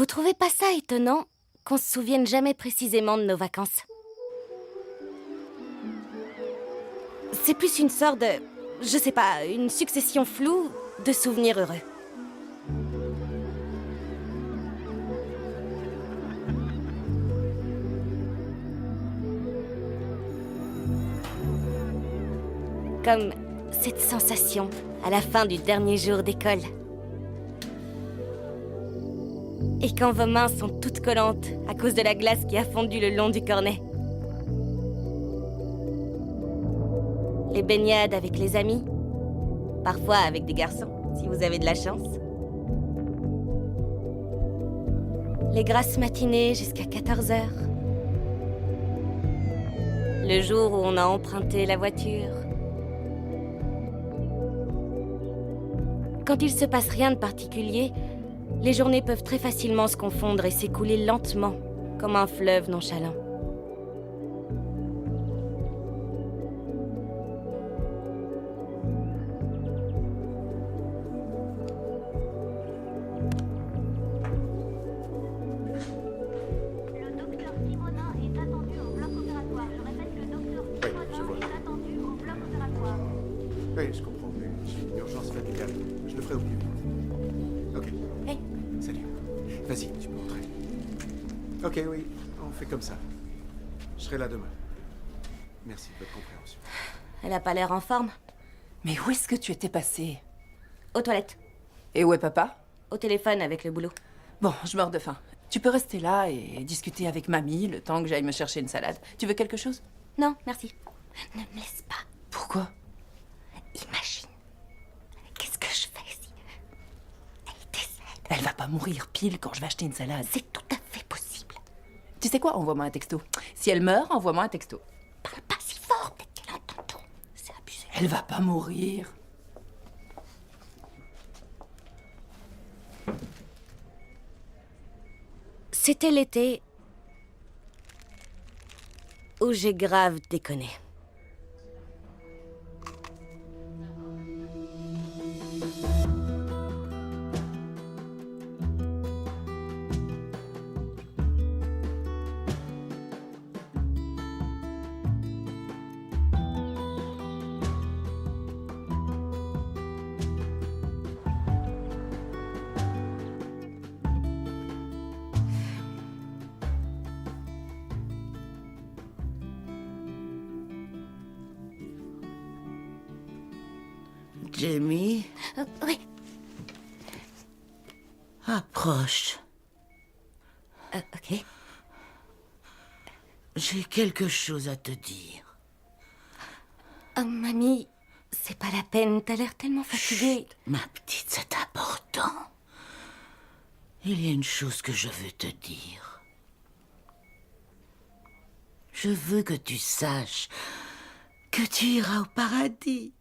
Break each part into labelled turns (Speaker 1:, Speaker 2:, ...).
Speaker 1: Vous trouvez pas ça étonnant qu'on se souvienne jamais précisément de nos vacances? C'est plus une sorte de... je sais pas, une succession floue de souvenirs heureux. Comme cette sensation à la fin du dernier jour d'école. Et quand vos mains sont toutes collantes à cause de la glace qui a fondu le long du cornet. Les baignades avec les amis. Parfois avec des garçons, si vous avez de la chance. Les grasses matinées jusqu'à 14 h. Le jour où on a emprunté la voiture. Quand il se passe rien de particulier, les journées peuvent très facilement se confondre et s'écouler lentement, comme un fleuve nonchalant.
Speaker 2: Le docteur Simonin est attendu au bloc opératoire. Je répète, le docteur Simonin est attendu au bloc opératoire.
Speaker 3: Oui, je comprends, mais j'ai une urgence familiale. Je le ferai au plus vite. Ok.
Speaker 1: Hey.
Speaker 3: Salut. Vas-y, tu peux entrer. Ok, oui, on fait comme ça. Je serai là demain. Merci de votre compréhension.
Speaker 1: Elle a pas l'air en forme.
Speaker 4: Mais où est-ce que tu étais passé?
Speaker 1: Aux toilettes.
Speaker 4: Et où est papa?
Speaker 1: Au téléphone avec le boulot.
Speaker 4: Bon, je meurs de faim. Tu peux rester là et discuter avec mamie le temps que j'aille me chercher une salade. Tu veux quelque chose?
Speaker 1: Non, merci. Ne me laisse pas.
Speaker 4: Pourquoi?
Speaker 1: Imagine. Qu'est-ce que je fais si... elle décède?
Speaker 4: Elle va pas mourir pile quand je vais acheter une salade.
Speaker 1: C'est tout à fait possible.
Speaker 4: Tu sais quoi? Envoie-moi un texto. Si elle meurt, envoie-moi un texto.
Speaker 1: Parle pas si fort, peut-être qu'elle entend tout. C'est abusé.
Speaker 4: Elle va pas mourir.
Speaker 1: C'était l'été où j'ai grave déconné.
Speaker 5: Jamie,
Speaker 1: Oui,
Speaker 5: approche.
Speaker 1: ok.
Speaker 5: J'ai quelque chose à te dire.
Speaker 1: Oh, mamie, c'est pas la peine, t'as l'air tellement fatiguée.
Speaker 5: Ma petite, c'est important. Il y a une chose que je veux te dire. Je veux que tu saches que tu iras au paradis.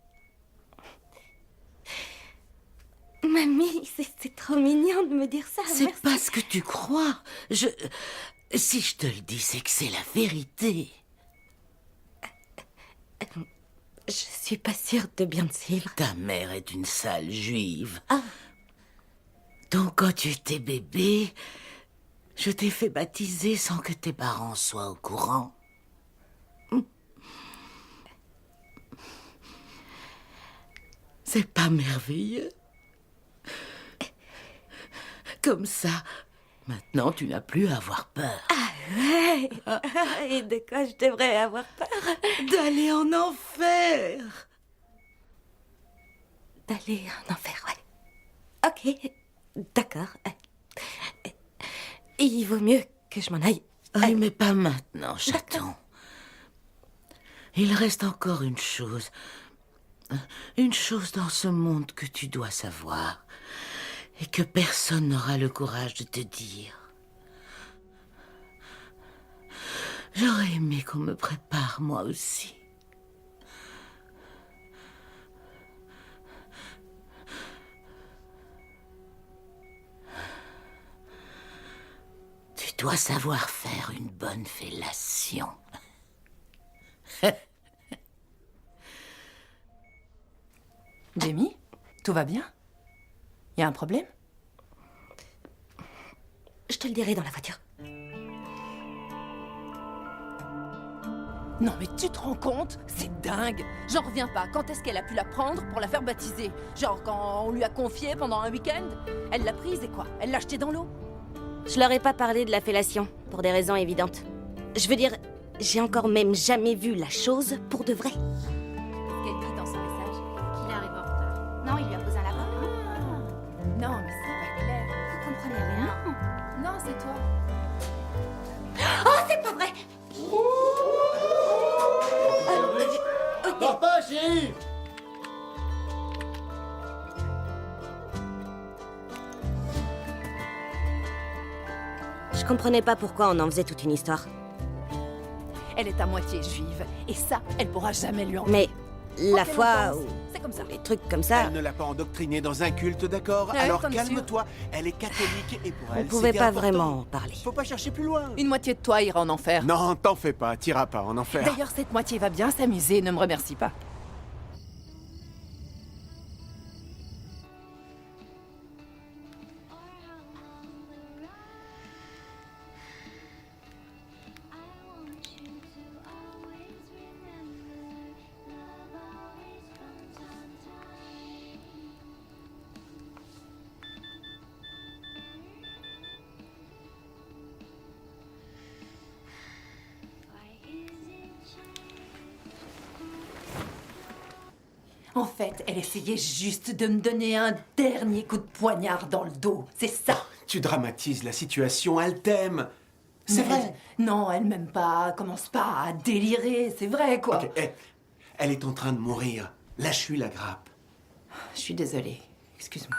Speaker 1: Mamie, c'est trop mignon de me dire ça.
Speaker 5: C'est
Speaker 1: merci.
Speaker 5: pas ce que tu crois. Si je te le dis, c'est que c'est la vérité.
Speaker 1: Je suis pas sûre de bien te suivre.
Speaker 5: Ta mère est une sale juive.
Speaker 1: Ah.
Speaker 5: Donc quand tu étais bébé, je t'ai fait baptiser sans que tes parents soient au courant. C'est pas merveilleux? Comme ça, maintenant tu n'as plus à avoir peur.
Speaker 1: Ouais. Et de quoi je devrais avoir peur?
Speaker 5: D'aller en enfer.
Speaker 1: D'aller en enfer, ouais. Ok, d'accord. Il vaut mieux que je m'en aille.
Speaker 5: Oui, mais pas maintenant, chaton. Il reste encore une chose. Une chose dans ce monde que tu dois savoir. Et que personne n'aura le courage de te dire. J'aurais aimé qu'on me prépare, moi aussi. Tu dois savoir faire une bonne fellation.
Speaker 4: Jamie, tout va bien? Y a un problème?
Speaker 1: Je te le dirai dans la voiture.
Speaker 4: Non mais tu te rends compte? C'est dingue. J'en reviens pas. Quand est-ce qu'elle a pu la prendre pour la faire baptiser? Genre quand on lui a confié pendant un week-end? Elle l'a prise et quoi? Elle l'a jetée dans l'eau?
Speaker 1: Je leur ai pas parlé de la fellation, pour des raisons évidentes. Je veux dire, j'ai encore même jamais vu la chose pour de vrai.
Speaker 4: Qu'est-ce qu'elle dit dans son message?
Speaker 6: Qu'il arrive en retard. Non, il lui a posé un lapin.
Speaker 4: Non mais c'est pas clair.
Speaker 6: Vous comprenez rien?
Speaker 4: Non, c'est toi.
Speaker 1: Oh, c'est pas vrai!
Speaker 7: Papa, chérie!
Speaker 1: Je comprenais pas pourquoi on en faisait toute une histoire.
Speaker 4: Elle est à moitié juive. Et ça, elle pourra jamais lui enlever.
Speaker 1: Mais la
Speaker 4: Quoi
Speaker 1: foi
Speaker 4: qu'elle en
Speaker 1: ou
Speaker 4: pense, c'est comme ça.
Speaker 1: les trucs comme ça,
Speaker 3: Elle ne l'a pas endoctrinée dans un culte, d'accord?
Speaker 4: Ouais,
Speaker 3: Alors
Speaker 4: t'en es sûr?
Speaker 3: calme-toi, elle est catholique et pour
Speaker 1: on
Speaker 3: elle,
Speaker 1: pouvait
Speaker 3: c'était
Speaker 1: pas
Speaker 3: important.
Speaker 1: vraiment en parler.
Speaker 3: Faut pas chercher plus loin.
Speaker 4: Une moitié de toi ira en enfer.
Speaker 3: Non, t'en fais pas, t'iras pas en enfer.
Speaker 4: D'ailleurs, cette moitié va bien s'amuser, ne me remercie pas. En fait, elle essayait juste de me donner un dernier coup de poignard dans le dos. C'est ça.
Speaker 3: Tu dramatises la situation, elle t'aime. C'est
Speaker 4: Mais
Speaker 3: vrai.
Speaker 4: Non, elle m'aime pas. Commence pas à délirer. C'est vrai, quoi.
Speaker 3: Ok, elle est en train de mourir. Lâche-lui la grappe.
Speaker 4: Je suis désolée. Excuse-moi.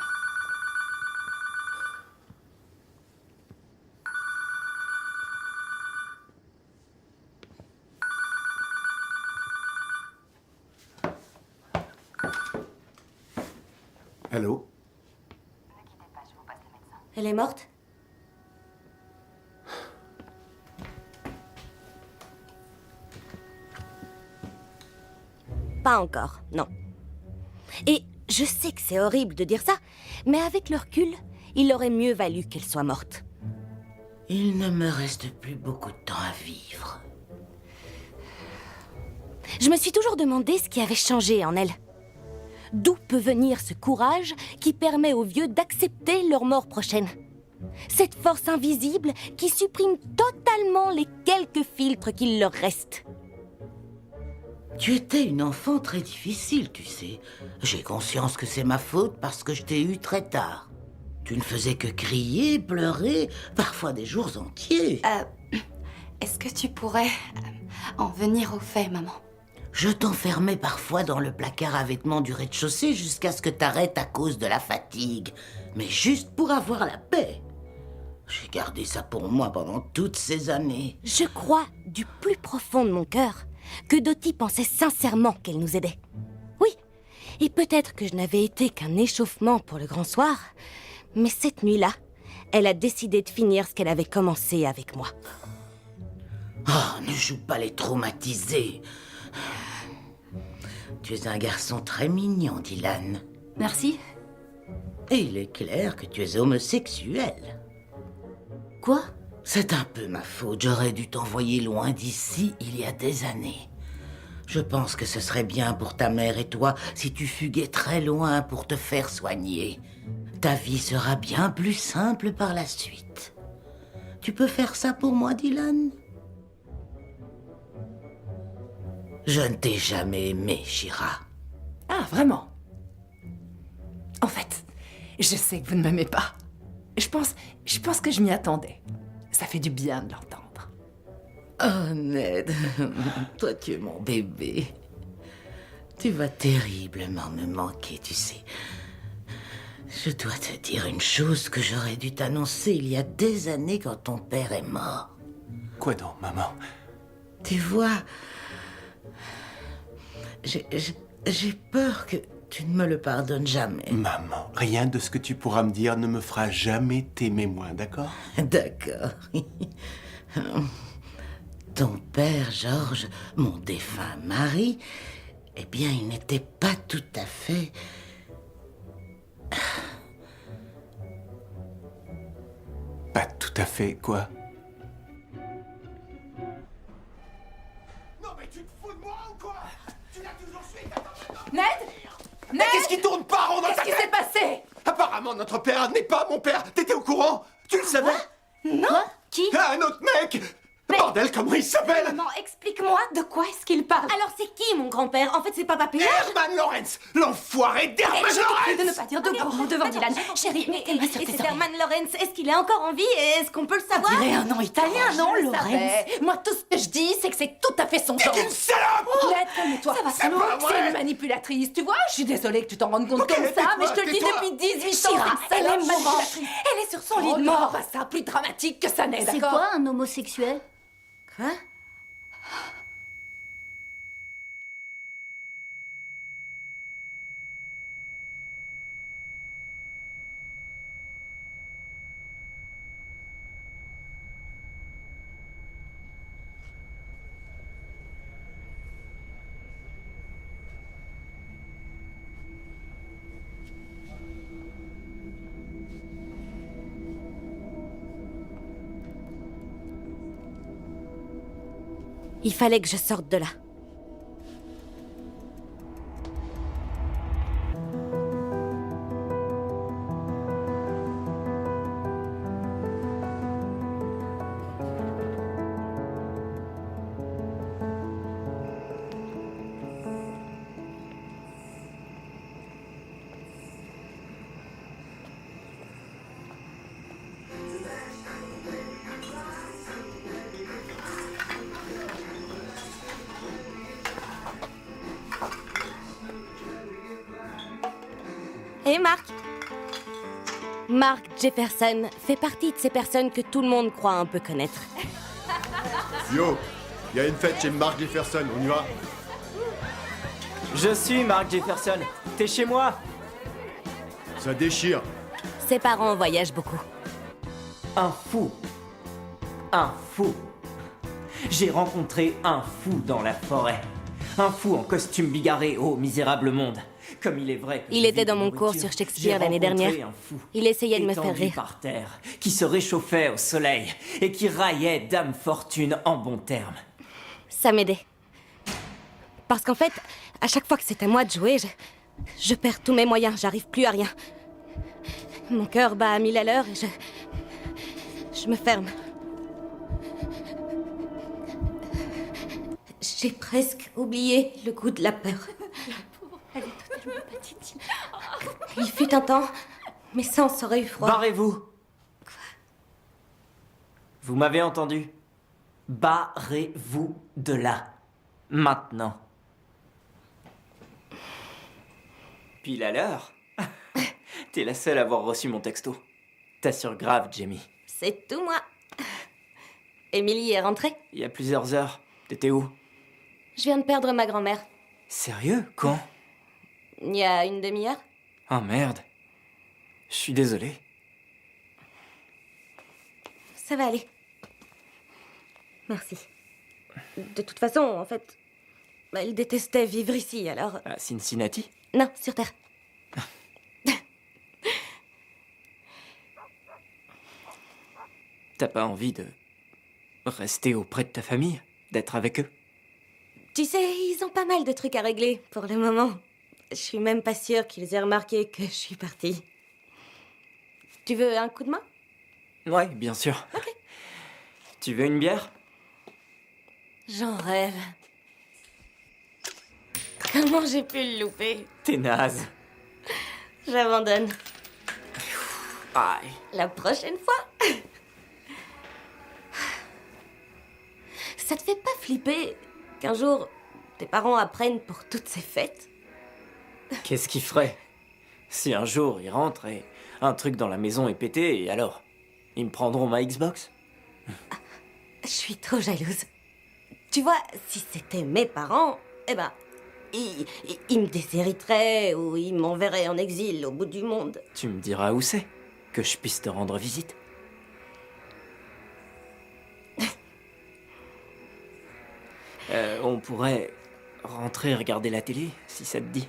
Speaker 3: Allô?
Speaker 1: Elle est morte? Pas encore, non. Et je sais que c'est horrible de dire ça, mais avec le recul, il aurait mieux valu qu'elle soit morte.
Speaker 5: Il ne me reste plus beaucoup de temps à vivre.
Speaker 1: Je me suis toujours demandé ce qui avait changé en elle. D'où peut venir ce courage qui permet aux vieux d'accepter leur mort prochaine? Cette force invisible qui supprime totalement les quelques filtres qu'il leur reste.
Speaker 5: Tu étais une enfant très difficile, tu sais. J'ai conscience que c'est ma faute parce que je t'ai eu très tard. Tu ne faisais que crier, pleurer, parfois des jours entiers.
Speaker 6: Est-ce que tu pourrais en venir au fait, maman?
Speaker 5: Je t'enfermais parfois dans le placard à vêtements du rez-de-chaussée jusqu'à ce que t'arrêtes à cause de la fatigue. Mais juste pour avoir la paix. J'ai gardé ça pour moi pendant toutes ces années.
Speaker 1: Je crois, du plus profond de mon cœur, que Dottie pensait sincèrement qu'elle nous aidait. Oui, et peut-être que je n'avais été qu'un échauffement pour le grand soir, mais cette nuit-là, elle a décidé de finir ce qu'elle avait commencé avec moi.
Speaker 5: Oh, ne joue pas les traumatisés. Tu es un garçon très mignon, Dylan.
Speaker 6: Merci.
Speaker 5: Et il est clair que tu es homosexuel.
Speaker 6: Quoi?
Speaker 5: C'est un peu ma faute. J'aurais dû t'envoyer loin d'ici il y a des années. Je pense que ce serait bien pour ta mère et toi si tu fuguais très loin pour te faire soigner. Ta vie sera bien plus simple par la suite. Tu peux faire ça pour moi, Dylan? Je ne t'ai jamais aimé, Shira.
Speaker 4: Ah, vraiment? En fait, je sais que vous ne m'aimez pas. Je pense que je m'y attendais. Ça fait du bien de l'entendre.
Speaker 5: Oh, Ned, toi tu es mon bébé. Tu vas terriblement me manquer, tu sais. Je dois te dire une chose que j'aurais dû t'annoncer il y a des années quand ton père est mort.
Speaker 3: Quoi donc, maman?
Speaker 5: Tu vois, j'ai peur que tu ne me le pardonnes jamais.
Speaker 3: Maman, rien de ce que tu pourras me dire ne me fera jamais t'aimer moins, d'accord?
Speaker 5: D'accord. Ton père, Georges, mon défunt mari, eh bien, il n'était pas tout à fait...
Speaker 3: Pas tout T'as fait quoi? Non mais tu te fous de moi ou quoi? Tu l'as toujours suivi.
Speaker 4: Ned
Speaker 3: Mais qu'est-ce qui tourne pas rond dans ta
Speaker 4: Qu'est-ce qui
Speaker 3: tête?
Speaker 4: s'est passé?
Speaker 3: Apparemment, notre père n'est pas mon père. T'étais au courant? Tu le savais?
Speaker 1: Non. Qui?
Speaker 3: Ah, un autre mec! Bordel, comment il s'appelle?
Speaker 6: Maman, explique-moi de quoi est-ce qu'il parle.
Speaker 1: Alors c'est qui mon grand-père? En fait c'est Papa Péage.
Speaker 3: Herman Lawrence! L'enfoiré d'Herman
Speaker 6: Je te prie de ne
Speaker 3: Lawrence!
Speaker 6: pas dire de gros mots devant Dylan. Chérie,
Speaker 1: Mais
Speaker 6: mets tes mains sur
Speaker 1: et
Speaker 6: tes
Speaker 1: c'est
Speaker 6: oreilles.
Speaker 1: Herman Lawrence. Est-ce qu'il est encore en vie? Est-ce qu'on peut le savoir?
Speaker 6: dirait un nom italien, non,
Speaker 4: Je le
Speaker 6: Lorenz?
Speaker 4: savais. Moi, tout ce que je dis, c'est que c'est tout à fait son genre.
Speaker 3: Une salope!
Speaker 4: Ned, calme-toi.
Speaker 6: Ça va,
Speaker 3: c'est pas vrai.
Speaker 4: C'est une manipulatrice, tu vois? Je suis désolée que tu t'en rendes compte
Speaker 3: Ok,
Speaker 4: comme ça,
Speaker 3: tais-toi,
Speaker 4: mais je te le dis
Speaker 3: tais-toi.
Speaker 4: depuis 18 ans.
Speaker 6: Shira,
Speaker 4: c'est une
Speaker 6: elle est
Speaker 4: salope
Speaker 6: mourante.
Speaker 4: manipulatrice.
Speaker 6: Elle est sur son lit
Speaker 4: Oh
Speaker 6: de
Speaker 4: non,
Speaker 6: mort.
Speaker 4: pas ça, plus dramatique que ça n'est,
Speaker 7: C'est
Speaker 4: d'accord?
Speaker 7: quoi un homosexuel?
Speaker 1: Quoi? Il fallait que je sorte de là. Et Mark? Mark Jefferson fait partie de ces personnes que tout le monde croit un peu connaître.
Speaker 8: Yo, il y a une fête chez Mark Jefferson, on y va?
Speaker 9: Je suis Mark Jefferson. T'es chez moi?
Speaker 8: Ça déchire.
Speaker 1: Ses parents voyagent beaucoup.
Speaker 9: Un fou. Un fou. J'ai rencontré un fou dans la forêt. Un fou en costume bigarré, ô misérable monde. Comme il est vrai que
Speaker 1: Il
Speaker 9: je
Speaker 1: était
Speaker 9: vis
Speaker 1: dans
Speaker 9: de
Speaker 1: mon
Speaker 9: nourriture,
Speaker 1: cours sur Shakespeare
Speaker 9: j'ai
Speaker 1: l'année
Speaker 9: rencontré
Speaker 1: dernière.
Speaker 9: un fou,
Speaker 1: Il essayait de me faire
Speaker 9: étendu
Speaker 1: rire.
Speaker 9: par terre, qui se réchauffait au soleil et qui raillait Dame Fortune en bons termes.
Speaker 1: Ça m'aidait. Parce qu'en fait, à chaque fois que c'est à moi de jouer, je perds tous mes moyens, j'arrive plus à rien. Mon cœur bat à 1000 à l'heure et je me ferme. J'ai presque oublié le goût de la peur. Il fut un temps, mes sens auraient eu froid.
Speaker 9: Barrez-vous. Quoi? Vous m'avez entendu? Barrez-vous de là. Maintenant. Pile à l'heure. T'es la seule à avoir reçu mon texto. T'assures grave, Jamie.
Speaker 1: C'est tout moi. Émilie est rentrée.
Speaker 9: Il y a plusieurs heures. T'étais où?
Speaker 1: Je viens de perdre ma grand-mère.
Speaker 9: Sérieux? Quand?
Speaker 1: Il y a une demi-heure.
Speaker 9: Oh merde. Je suis désolé.
Speaker 1: Ça va aller. Merci. De toute façon, en fait, elle détestait vivre ici, alors...
Speaker 9: À Cincinnati?
Speaker 1: Non, sur Terre.
Speaker 9: T'as pas envie de rester auprès de ta famille? D'être avec eux?
Speaker 1: Tu sais, ils ont pas mal de trucs à régler pour le moment. Je suis même pas sûre qu'ils aient remarqué que je suis partie. Tu veux un coup de main?
Speaker 9: Ouais, bien sûr.
Speaker 1: Ok.
Speaker 9: Tu veux une bière?
Speaker 1: J'en rêve. Comment j'ai pu le louper?
Speaker 9: T'es naze.
Speaker 1: J'abandonne.
Speaker 9: Aïe.
Speaker 1: La prochaine fois. Ça te fait pas flipper qu'un jour, tes parents apprennent pour toutes ces fêtes?
Speaker 9: Qu'est-ce qu'il ferait si un jour ils rentrent et un truc dans la maison est pété et alors? Ils me prendront ma Xbox?
Speaker 1: Je suis trop jalouse. Tu vois, si c'était mes parents, eh ben, ils me déshériteraient ou ils m'enverraient en exil au bout du monde.
Speaker 9: Tu me diras où c'est, que je puisse te rendre visite. On pourrait rentrer regarder la télé, si ça te dit.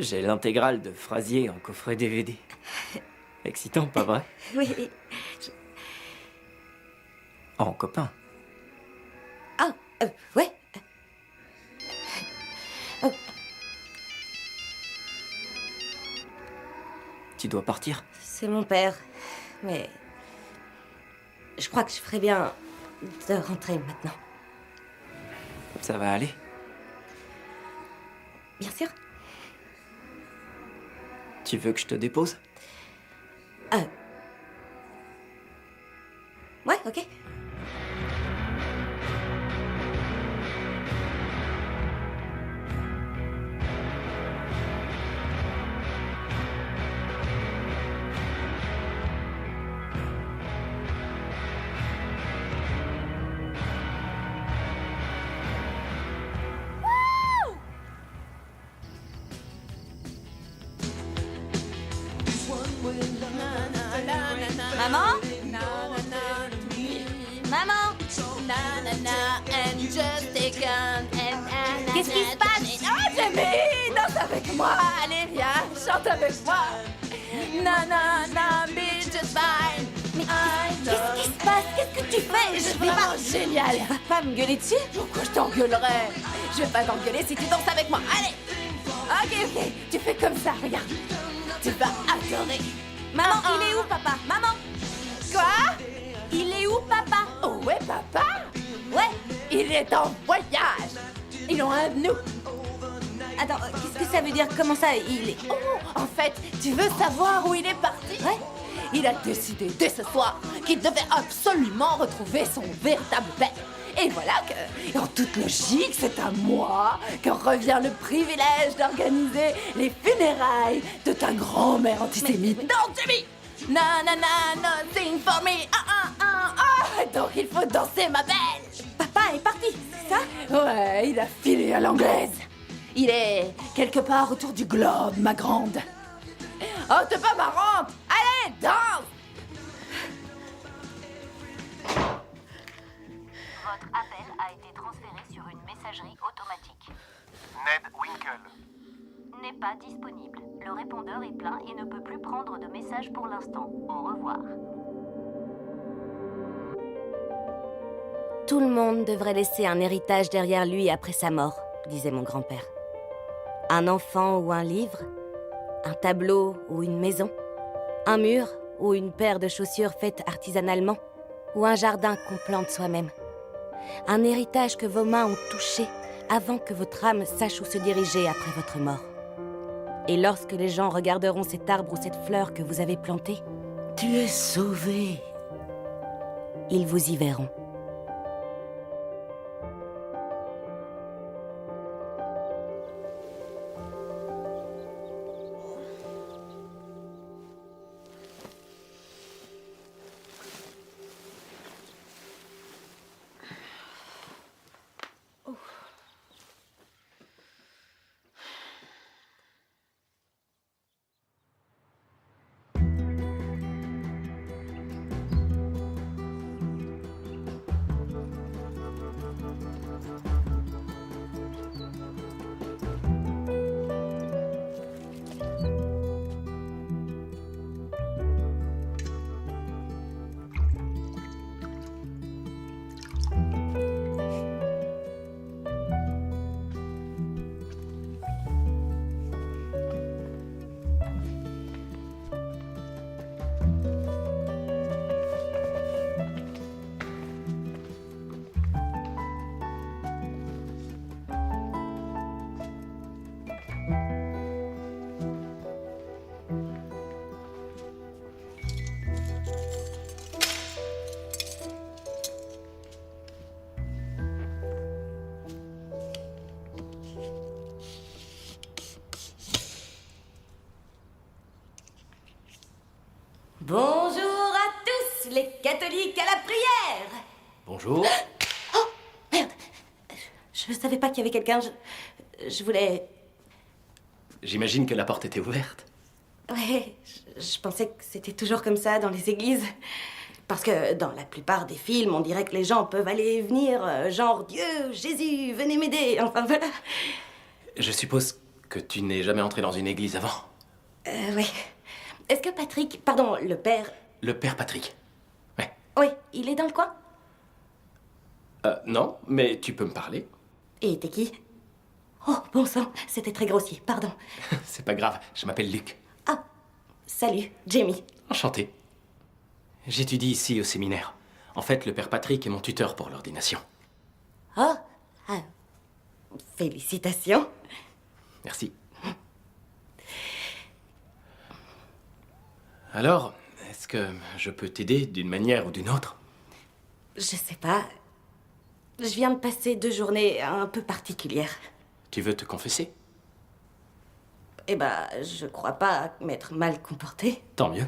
Speaker 9: J'ai l'intégrale de Frasier en coffret DVD. Excitant, pas vrai?
Speaker 1: Oui.
Speaker 9: En copain.
Speaker 1: Ah, ouais. Oh,
Speaker 9: Tu dois partir.
Speaker 1: c'est mon père. Mais je crois que je ferais bien de rentrer maintenant.
Speaker 9: Ça va aller.
Speaker 1: Bien sûr.
Speaker 9: Tu veux que je te dépose?
Speaker 1: Ouais, ok. Maman? Maman? Qu'est-ce qui se passe?
Speaker 4: Oh, Jamie, danse avec moi. Allez, viens, chante avec moi. Na na na, be just fine.
Speaker 1: Mais qu'est-ce qui se passe? Qu'est-ce que tu fais? Je vais pas...
Speaker 4: Génial.
Speaker 1: Tu vas pas me gueuler dessus?
Speaker 4: Pourquoi je t'engueulerais? Je vais pas t'engueuler si tu danses avec moi. Allez. Ok, tu fais comme ça, regarde. Tu vas adorer.
Speaker 1: Maman, il est où, papa? Maman?
Speaker 4: Quoi?
Speaker 1: Il est où, papa?
Speaker 4: Oh ouais, papa?
Speaker 1: Ouais.
Speaker 4: Il est en voyage. Ils ont un de nous.
Speaker 1: Attends, qu'est-ce que ça veut dire? Comment ça, il est...
Speaker 4: Oh, en fait, tu veux savoir où il est parti?
Speaker 1: Ouais.
Speaker 4: Il a décidé dès ce soir qu'il devait absolument retrouver son véritable père. Et voilà que, en toute logique, c'est à moi que revient le privilège d'organiser les funérailles de ta grand-mère antisémite. Non, Jimmy! Na na na, nothing for me. Donc il faut danser, ma belle.
Speaker 1: Papa est parti, c'est ça?
Speaker 4: Ouais, il a filé à l'anglaise. Il est quelque part autour du globe, ma grande. Oh, t'es pas marrante. Allez, danse.
Speaker 2: Votre appel a été transféré sur une messagerie automatique.
Speaker 7: Ned Winkle.
Speaker 2: N'est pas disponible. Le répondeur est plein et ne peut plus prendre de messages pour l'instant. Au revoir.
Speaker 1: Tout le monde devrait laisser un héritage derrière lui après sa mort, disait mon grand-père. Un enfant ou un livre, un tableau ou une maison, un mur ou une paire de chaussures faites artisanalement, ou un jardin qu'on plante soi-même. Un héritage que vos mains ont touché avant que votre âme sache où se diriger après votre mort. Et lorsque les gens regarderont cet arbre ou cette fleur que vous avez planté,
Speaker 5: Tu es sauvé.
Speaker 1: ils vous y verront. Bonjour à tous, les catholiques à la prière!
Speaker 7: Bonjour.
Speaker 1: Oh, merde! Je savais pas qu'il y avait quelqu'un, je voulais...
Speaker 7: J'imagine que la porte était ouverte.
Speaker 1: Ouais, je pensais que c'était toujours comme ça dans les églises. Parce que dans la plupart des films, on dirait que les gens peuvent aller et venir, genre Dieu, Jésus, venez m'aider, enfin voilà.
Speaker 7: Je suppose que tu n'es jamais entré dans une église avant.
Speaker 1: Ouais. Est-ce que Patrick, pardon, le père...
Speaker 7: Le père Patrick. Ouais.
Speaker 1: Oui, il est dans le coin?
Speaker 7: Non, mais tu peux me parler.
Speaker 1: Et t'es qui? Oh, bon sang, c'était très grossier, pardon.
Speaker 7: C'est pas grave, je m'appelle Luc.
Speaker 1: Ah, salut, Jamie.
Speaker 7: Enchanté. J'étudie ici au séminaire. En fait, le père Patrick est mon tuteur pour l'ordination.
Speaker 1: Oh, félicitations.
Speaker 7: Merci. Alors, est-ce que je peux t'aider d'une manière ou d'une autre?
Speaker 1: Je sais pas. Je viens de passer 2 journées un peu particulières.
Speaker 7: Tu veux te confesser?
Speaker 1: Eh ben, je crois pas m'être mal comportée.
Speaker 7: Tant mieux.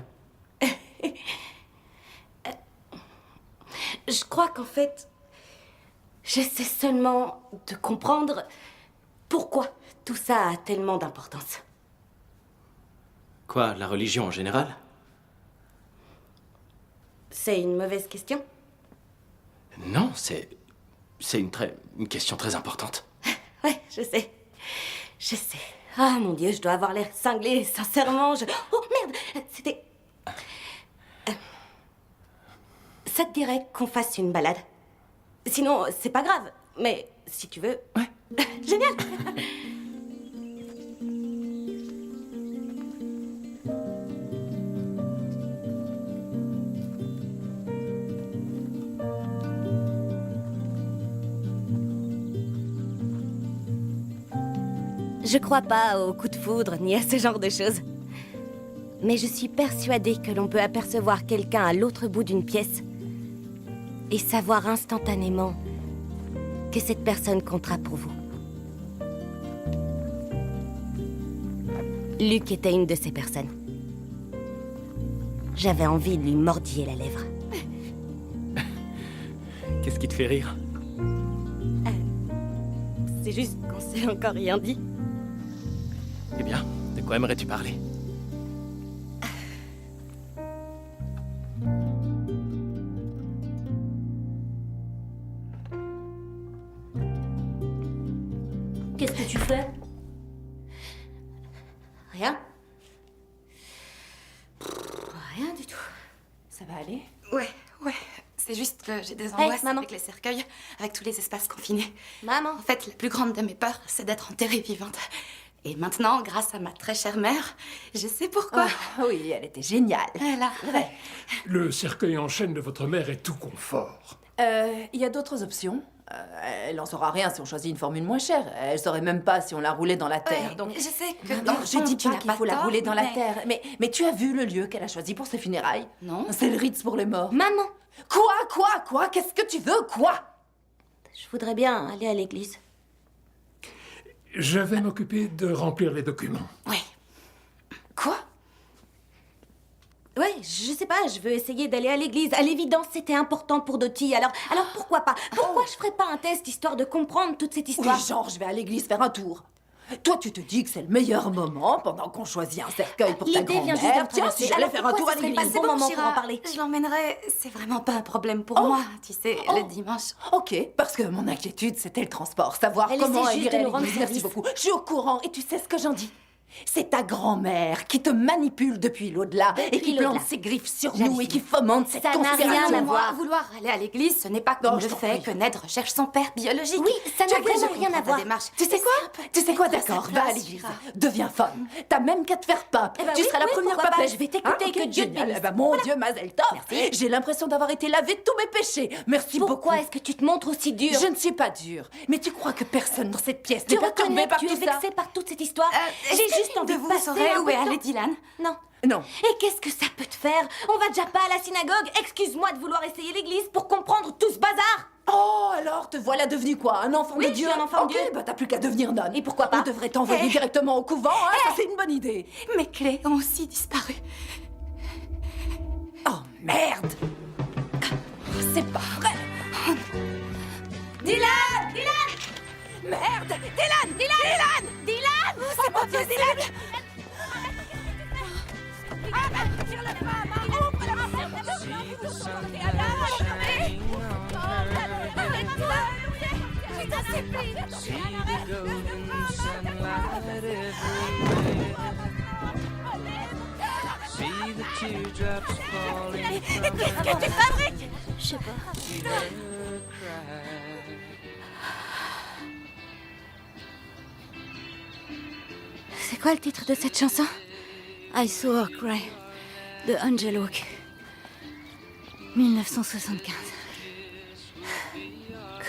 Speaker 1: Je crois qu'en fait, j'essaie seulement de comprendre pourquoi tout ça a tellement d'importance.
Speaker 7: Quoi, la religion en général?
Speaker 1: C'est une mauvaise question?
Speaker 7: Non, c'est une question très importante.
Speaker 1: Ouais, je sais. Je sais. Ah, mon Dieu, je dois avoir l'air cinglé, sincèrement, Oh, merde, c'était... Ça te dirait qu'on fasse une balade? Sinon, c'est pas grave, mais si tu veux...
Speaker 7: Ouais.
Speaker 1: Génial. Je crois pas aux coups de foudre ni à ce genre de choses. Mais je suis persuadée que l'on peut apercevoir quelqu'un à l'autre bout d'une pièce et savoir instantanément que cette personne comptera pour vous. Luc était une de ces personnes. J'avais envie de lui mordiller la lèvre.
Speaker 7: Qu'est-ce qui te fait rire?
Speaker 1: C'est juste qu'on s'est encore rien dit.
Speaker 7: Eh bien, de quoi aimerais-tu parler?
Speaker 1: Qu'est-ce que tu fais? Rien. Rien du tout.
Speaker 6: Ça va aller?
Speaker 1: Ouais.
Speaker 6: C'est juste que j'ai des angoisses
Speaker 1: maman.
Speaker 6: avec les cercueils, avec tous les espaces confinés.
Speaker 1: Maman.
Speaker 6: En fait, la plus grande de mes peurs, c'est d'être enterrée vivante. Et maintenant, grâce à ma très chère mère, je sais pourquoi.
Speaker 4: Ah, oui, elle était géniale.
Speaker 6: Elle a vrai.
Speaker 10: Le cercueil en chêne de votre mère est tout confort.
Speaker 4: Il y a d'autres options. Elle en saura rien si on choisit une formule moins chère. Elle saurait même pas si on la roulait dans la terre.
Speaker 6: Ouais,
Speaker 4: Donc,
Speaker 6: je sais que
Speaker 4: non,
Speaker 6: dans le
Speaker 4: je
Speaker 6: fond,
Speaker 4: dis
Speaker 6: tu
Speaker 4: pas
Speaker 6: n'as
Speaker 4: qu'il faut la
Speaker 6: tort,
Speaker 4: rouler dans la
Speaker 6: mais-
Speaker 4: terre. Mais tu as vu le lieu qu'elle a choisi pour ses funérailles?
Speaker 6: Non.
Speaker 4: C'est le Ritz pour les morts.
Speaker 1: Maman.
Speaker 4: Quoi? Qu'est-ce que tu veux? Quoi?
Speaker 1: Je voudrais bien aller à l'église.
Speaker 10: Je vais m'occuper de remplir les documents.
Speaker 6: Oui. Quoi?
Speaker 1: Ouais, je sais pas, je veux essayer d'aller à l'église. À l'évidence, c'était important pour Dottie, alors pourquoi pas? Pourquoi je ferais pas un test histoire de comprendre toute cette
Speaker 4: Oui,
Speaker 1: histoire?
Speaker 4: genre, je vais à l'église faire un tour. Toi, tu te dis que c'est le meilleur moment pendant qu'on choisit un cercueil pour ta
Speaker 1: L'idée vient juste
Speaker 4: grand-mère.
Speaker 1: de
Speaker 4: Tiens,
Speaker 1: traverser.
Speaker 4: si j'allais
Speaker 1: Alors
Speaker 4: faire un tour
Speaker 1: pourquoi
Speaker 4: à
Speaker 1: ce serait
Speaker 4: l'église.
Speaker 1: pas bon moment pour
Speaker 6: Shira,
Speaker 1: en parler?
Speaker 6: je l'emmènerai. C'est vraiment pas un problème pour moi, tu sais, le dimanche.
Speaker 4: Ok, parce que mon inquiétude, c'était le transport. Savoir
Speaker 1: Elle
Speaker 4: comment
Speaker 1: essaie
Speaker 4: elle
Speaker 1: juste
Speaker 4: irait
Speaker 1: de
Speaker 4: à
Speaker 1: nous rendre
Speaker 4: l'église. Merci
Speaker 1: service.
Speaker 4: beaucoup. Je suis au courant et tu sais ce que j'en dis. C'est ta grand-mère qui te manipule depuis l'au-delà et qui plante
Speaker 1: l'au-delà.
Speaker 4: ses griffes sur
Speaker 1: J'hallucine.
Speaker 4: nous et qui fomente cette
Speaker 1: Ça n'a
Speaker 4: conspiration.
Speaker 1: rien à
Speaker 6: Moi,
Speaker 1: voir.
Speaker 6: vouloir aller à l'église, ce n'est pas
Speaker 4: Non,
Speaker 6: comme
Speaker 4: je
Speaker 6: le
Speaker 4: t'en
Speaker 6: fait
Speaker 4: prie.
Speaker 6: que Ned recherche son père biologique.
Speaker 1: Oui, ça n'a
Speaker 6: Tu vois,
Speaker 1: vraiment
Speaker 6: je
Speaker 1: rien à
Speaker 6: comprends ta
Speaker 1: voir.
Speaker 6: démarche.
Speaker 4: Tu sais quoi? Tu sais quoi,
Speaker 6: Mettre à sa
Speaker 4: d'accord, va à
Speaker 6: place,
Speaker 4: l'église.
Speaker 6: Shira.
Speaker 4: Deviens femme. T'as même qu'à te faire pape.
Speaker 1: Eh ben
Speaker 4: Tu
Speaker 1: oui,
Speaker 4: seras la
Speaker 1: oui,
Speaker 4: première
Speaker 1: pourquoi pas,
Speaker 4: papesse.
Speaker 1: je vais t'écouter,
Speaker 4: ok,
Speaker 1: que Dieu te
Speaker 4: génial.
Speaker 1: bénisse.
Speaker 4: Eh ben, mon Dieu, Mazel Tov. J'ai l'impression d'avoir été lavée de tous mes péchés. Merci
Speaker 1: Pourquoi
Speaker 4: beaucoup.
Speaker 1: est-ce que tu te montres aussi dur?
Speaker 4: Je ne suis pas dure. Mais tu crois que personne dans cette pièce
Speaker 1: Tu
Speaker 4: n'est perturbé
Speaker 1: reconnais
Speaker 4: par
Speaker 1: que tu es
Speaker 4: tout ça?
Speaker 1: vexée par toute cette histoire?
Speaker 6: Est-ce
Speaker 1: J'ai
Speaker 6: que
Speaker 1: juste
Speaker 6: l'une
Speaker 1: envie
Speaker 6: de
Speaker 1: de
Speaker 6: vous
Speaker 1: passer
Speaker 6: saurait
Speaker 1: un
Speaker 6: où
Speaker 1: peu
Speaker 6: est
Speaker 1: de
Speaker 6: allé
Speaker 1: temps.
Speaker 6: Dylan?
Speaker 1: Non.
Speaker 4: Non.
Speaker 1: Et qu'est-ce que ça peut te faire? On va déjà pas à la synagogue? Excuse-moi de vouloir essayer l'église pour comprendre tout ce bazar!
Speaker 4: Oh, alors te voilà devenu quoi? Un enfant
Speaker 1: Oui,
Speaker 4: de
Speaker 1: je suis
Speaker 4: Dieu?
Speaker 1: un enfant de
Speaker 4: Ok,
Speaker 1: Dieu.
Speaker 4: bah t'as plus qu'à devenir nonne.
Speaker 1: Et pourquoi pas?
Speaker 4: On devrait t'envoyer directement au couvent, hein? Ça, c'est une bonne idée.
Speaker 6: Mes clés ont aussi disparu.
Speaker 4: Oh, merde! C'est pas vrai! Dylan! Merde! Dylan! Oh, c'est pas possible!
Speaker 11: See
Speaker 1: Qu'est-ce que tu fabriques?
Speaker 11: Je sais pas.
Speaker 1: C'est quoi le titre de cette chanson?
Speaker 11: I Saw Her Cry de Angel Oak. 1975.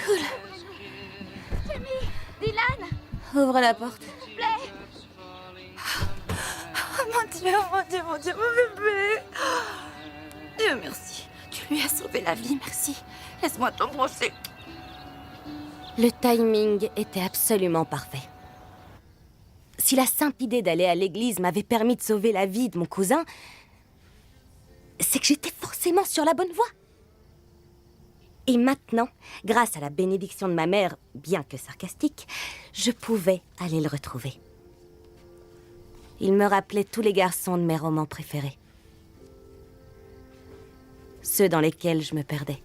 Speaker 1: Cool.
Speaker 2: Dylan,
Speaker 1: Ouvre la porte.
Speaker 2: s'il vous plaît.
Speaker 11: Oh mon Dieu, mon bébé. Dieu merci. Tu lui as sauvé la vie, merci. Laisse-moi t'embrasser.
Speaker 1: Le timing était absolument parfait. Si la simple idée d'aller à l'église m'avait permis de sauver la vie de mon cousin, c'est que j'étais forcément sur la bonne voie. Et maintenant, grâce à la bénédiction de ma mère, bien que sarcastique, je pouvais aller le retrouver. Il me rappelait tous les garçons de mes romans préférés. Ceux dans lesquels je me perdais.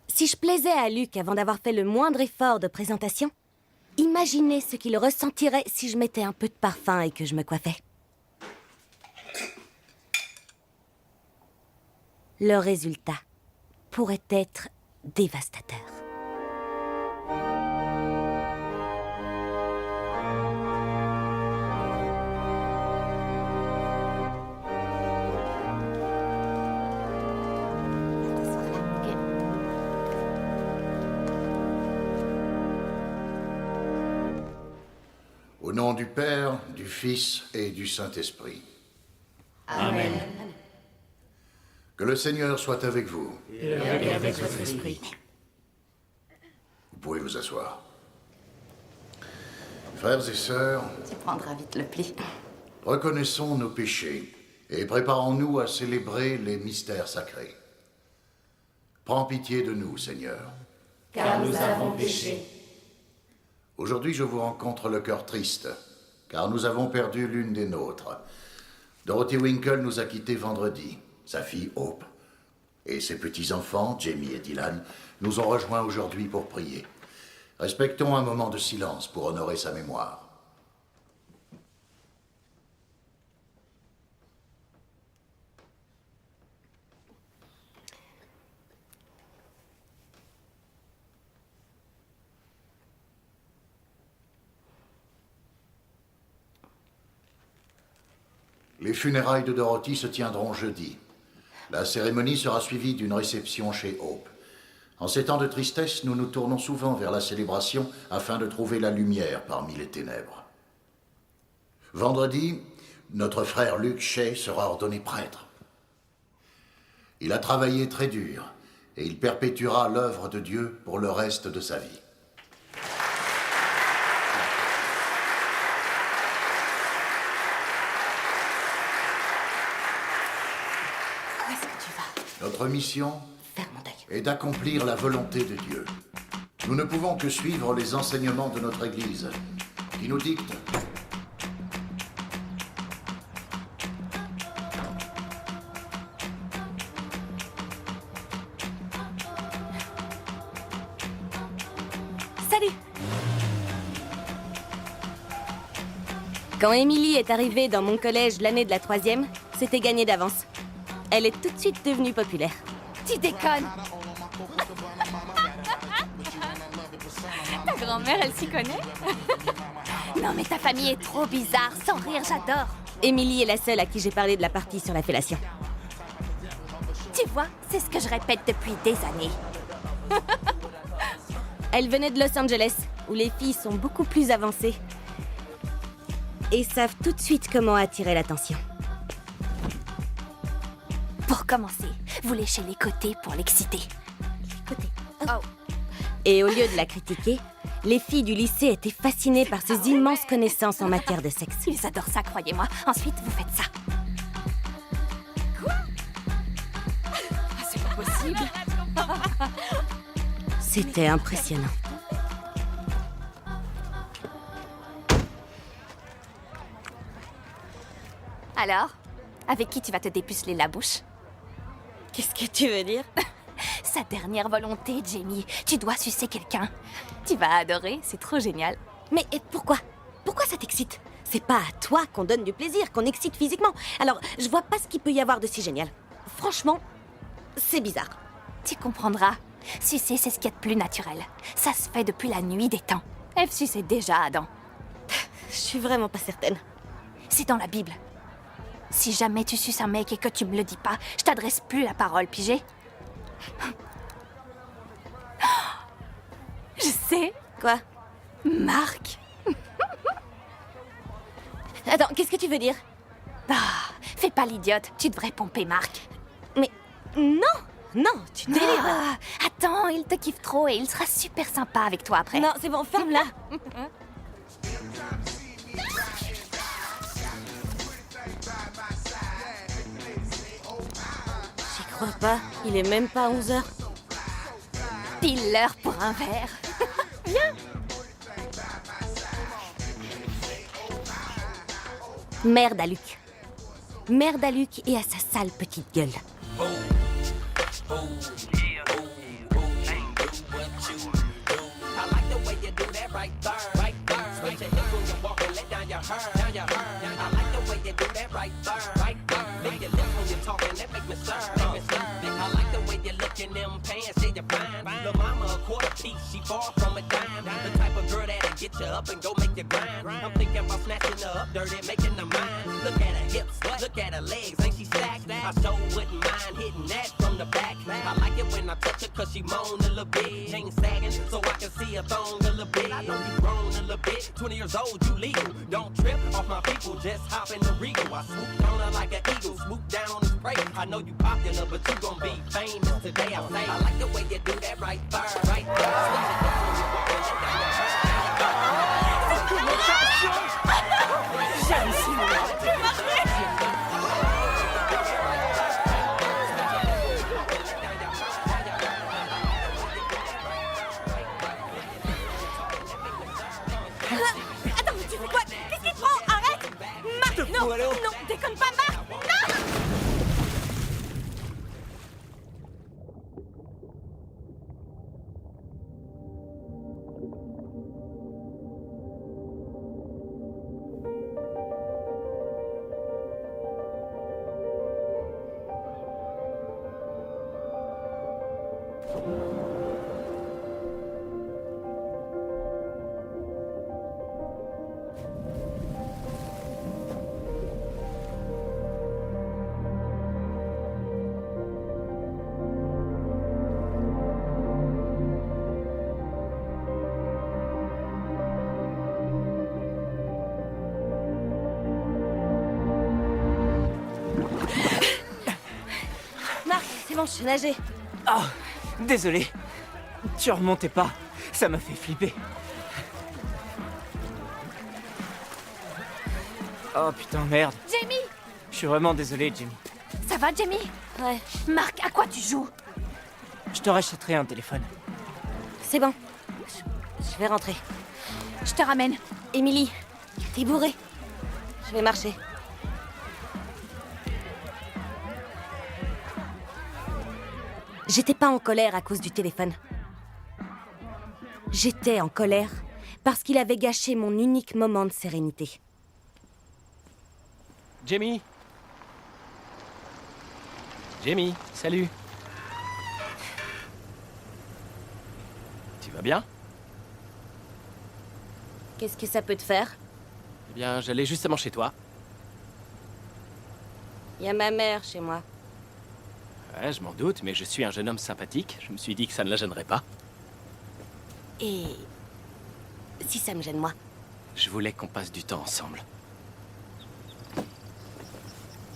Speaker 1: Si je plaisais à Luc avant d'avoir fait le moindre effort de présentation, imaginez ce qu'il ressentirait si je mettais un peu de parfum et que je me coiffais. Le résultat pourrait être dévastateur.
Speaker 12: Au nom du Père, du Fils et du Saint-Esprit.
Speaker 11: Amen.
Speaker 12: Que le Seigneur soit avec vous.
Speaker 11: Et avec votre esprit.
Speaker 12: Vous pouvez vous asseoir. Frères et sœurs,
Speaker 6: Tu prendras vite le pli.
Speaker 12: reconnaissons nos péchés et préparons-nous à célébrer les mystères sacrés. Prends pitié de nous, Seigneur.
Speaker 11: Car nous avons péché.
Speaker 12: Aujourd'hui, je vous rencontre le cœur triste, car nous avons perdu l'une des nôtres. Dorothy Winkle nous a quittés vendredi, sa fille Hope. Et ses petits-enfants, Jamie et Dylan, nous ont rejoints aujourd'hui pour prier. Respectons un moment de silence pour honorer sa mémoire. Les funérailles de Dorothy se tiendront jeudi. La cérémonie sera suivie d'une réception chez Hope. En ces temps de tristesse, nous nous tournons souvent vers la célébration afin de trouver la lumière parmi les ténèbres. Vendredi, notre frère Luc Shea sera ordonné prêtre. Il a travaillé très dur et il perpétuera l'œuvre de Dieu pour le reste de sa vie.
Speaker 6: Où est-ce que tu vas?
Speaker 12: Notre mission
Speaker 6: Ferme mon œil.
Speaker 12: est d'accomplir la volonté de Dieu. Nous ne pouvons que suivre les enseignements de notre Église, qui nous dictent
Speaker 1: Salut. Quand Emily est arrivée dans mon collège l'année de la 3e, c'était gagné d'avance. Elle est tout de suite devenue populaire.
Speaker 11: Tu déconnes. Ta grand-mère, elle s'y connaît? Non mais ta famille est trop bizarre. Sans rire, j'adore.
Speaker 1: Emily est la seule à qui j'ai parlé de la partie sur la fellation.
Speaker 11: Tu vois, c'est ce que je répète depuis des années.
Speaker 1: Elle venait de Los Angeles, où les filles sont beaucoup plus avancées et savent tout de suite comment attirer l'attention.
Speaker 11: Pour commencer, vous léchez les côtés pour l'exciter.
Speaker 1: Les côtés. Oh. Et au lieu de la critiquer, les filles du lycée étaient fascinées par ses immenses connaissances en matière de sexe.
Speaker 11: Ils adorent ça, croyez-moi. Ensuite, vous faites ça. Quoi? Ah, c'est pas possible.
Speaker 1: C'était impressionnant.
Speaker 11: Alors, avec qui tu vas te dépuceler la bouche?
Speaker 1: Qu'est-ce que tu veux dire?
Speaker 11: Sa dernière volonté, Jamie. Tu dois sucer quelqu'un. Tu vas adorer, c'est trop génial.
Speaker 1: Mais pourquoi? Pourquoi ça t'excite? C'est pas à toi qu'on donne du plaisir, qu'on excite physiquement. Alors, je vois pas ce qu'il peut y avoir de si génial. Franchement, c'est bizarre.
Speaker 11: Tu comprendras. Sucer, c'est ce qu'il y a de plus naturel. Ça se fait depuis la nuit des temps. Ève suçait déjà Adam.
Speaker 1: Je suis vraiment pas certaine.
Speaker 11: C'est dans la Bible. Si jamais tu suces un mec et que tu me le dis pas, je t'adresse plus la parole, pigé? Je sais.
Speaker 1: Quoi?
Speaker 11: Marc.
Speaker 1: Attends, qu'est-ce que tu veux dire?
Speaker 11: Ah, fais pas l'idiote, tu devrais pomper Marc.
Speaker 1: Mais non, non, tu délires.
Speaker 11: Ah, attends, il te kiffe trop et il sera super sympa avec toi après.
Speaker 1: Non, c'est bon, ferme-la. J'y crois pas, il est même pas 11h.
Speaker 11: Pile l'heure pour un verre. Viens.
Speaker 1: Merde à Luc. Merde à Luc et à sa sale petite gueule.
Speaker 13: Get you up and go make you grind. I'm thinking about snatching her up, dirty, making her mine. Look at her hips, look at her legs, ain't she stacked? I so wouldn't mind hitting that from the back. I like it when I touch her cause she moan a little bit. Chain sagging so I can see her thong a little bit. I know you grown a little bit, 20 years old, you legal. Don't trip off my people, just hop in the Regal. I swoop on her like an eagle, swoop down on his prey. I know you popular, but you gon' be famous today. I say, I like the way you do that right there, right there. Switch it up when you walk and let down your hair.
Speaker 11: Attends, tu fais quoi? Qu'est-ce qu'il te prend? Arrête! Marc, non, non, déconne pas, Marc! Non!
Speaker 1: C'est bon, je sais nager.
Speaker 9: Oh, désolé. Tu remontais pas. Ça m'a fait flipper. Oh putain, merde.
Speaker 11: Jamie!
Speaker 9: Je suis vraiment désolé, Jamie.
Speaker 11: Ça va, Jamie?
Speaker 1: Ouais.
Speaker 11: Marc, à quoi tu joues?
Speaker 9: Je te rachèterai un téléphone.
Speaker 1: C'est bon. Je vais rentrer.
Speaker 11: Je te ramène.
Speaker 1: Emily, t'es bourrée. Je vais marcher. J'étais pas en colère à cause du téléphone. J'étais en colère parce qu'il avait gâché mon unique moment de sérénité.
Speaker 7: Jamie. Jamie, salut. Tu vas bien?
Speaker 1: Qu'est-ce que ça peut te faire?
Speaker 7: Eh bien, j'allais justement chez toi.
Speaker 1: Il y a ma mère chez moi.
Speaker 7: Ouais, je m'en doute, mais je suis un jeune homme sympathique. Je me suis dit que ça ne la gênerait pas.
Speaker 1: Et si ça me gêne moi?
Speaker 7: Je voulais qu'on passe du temps ensemble.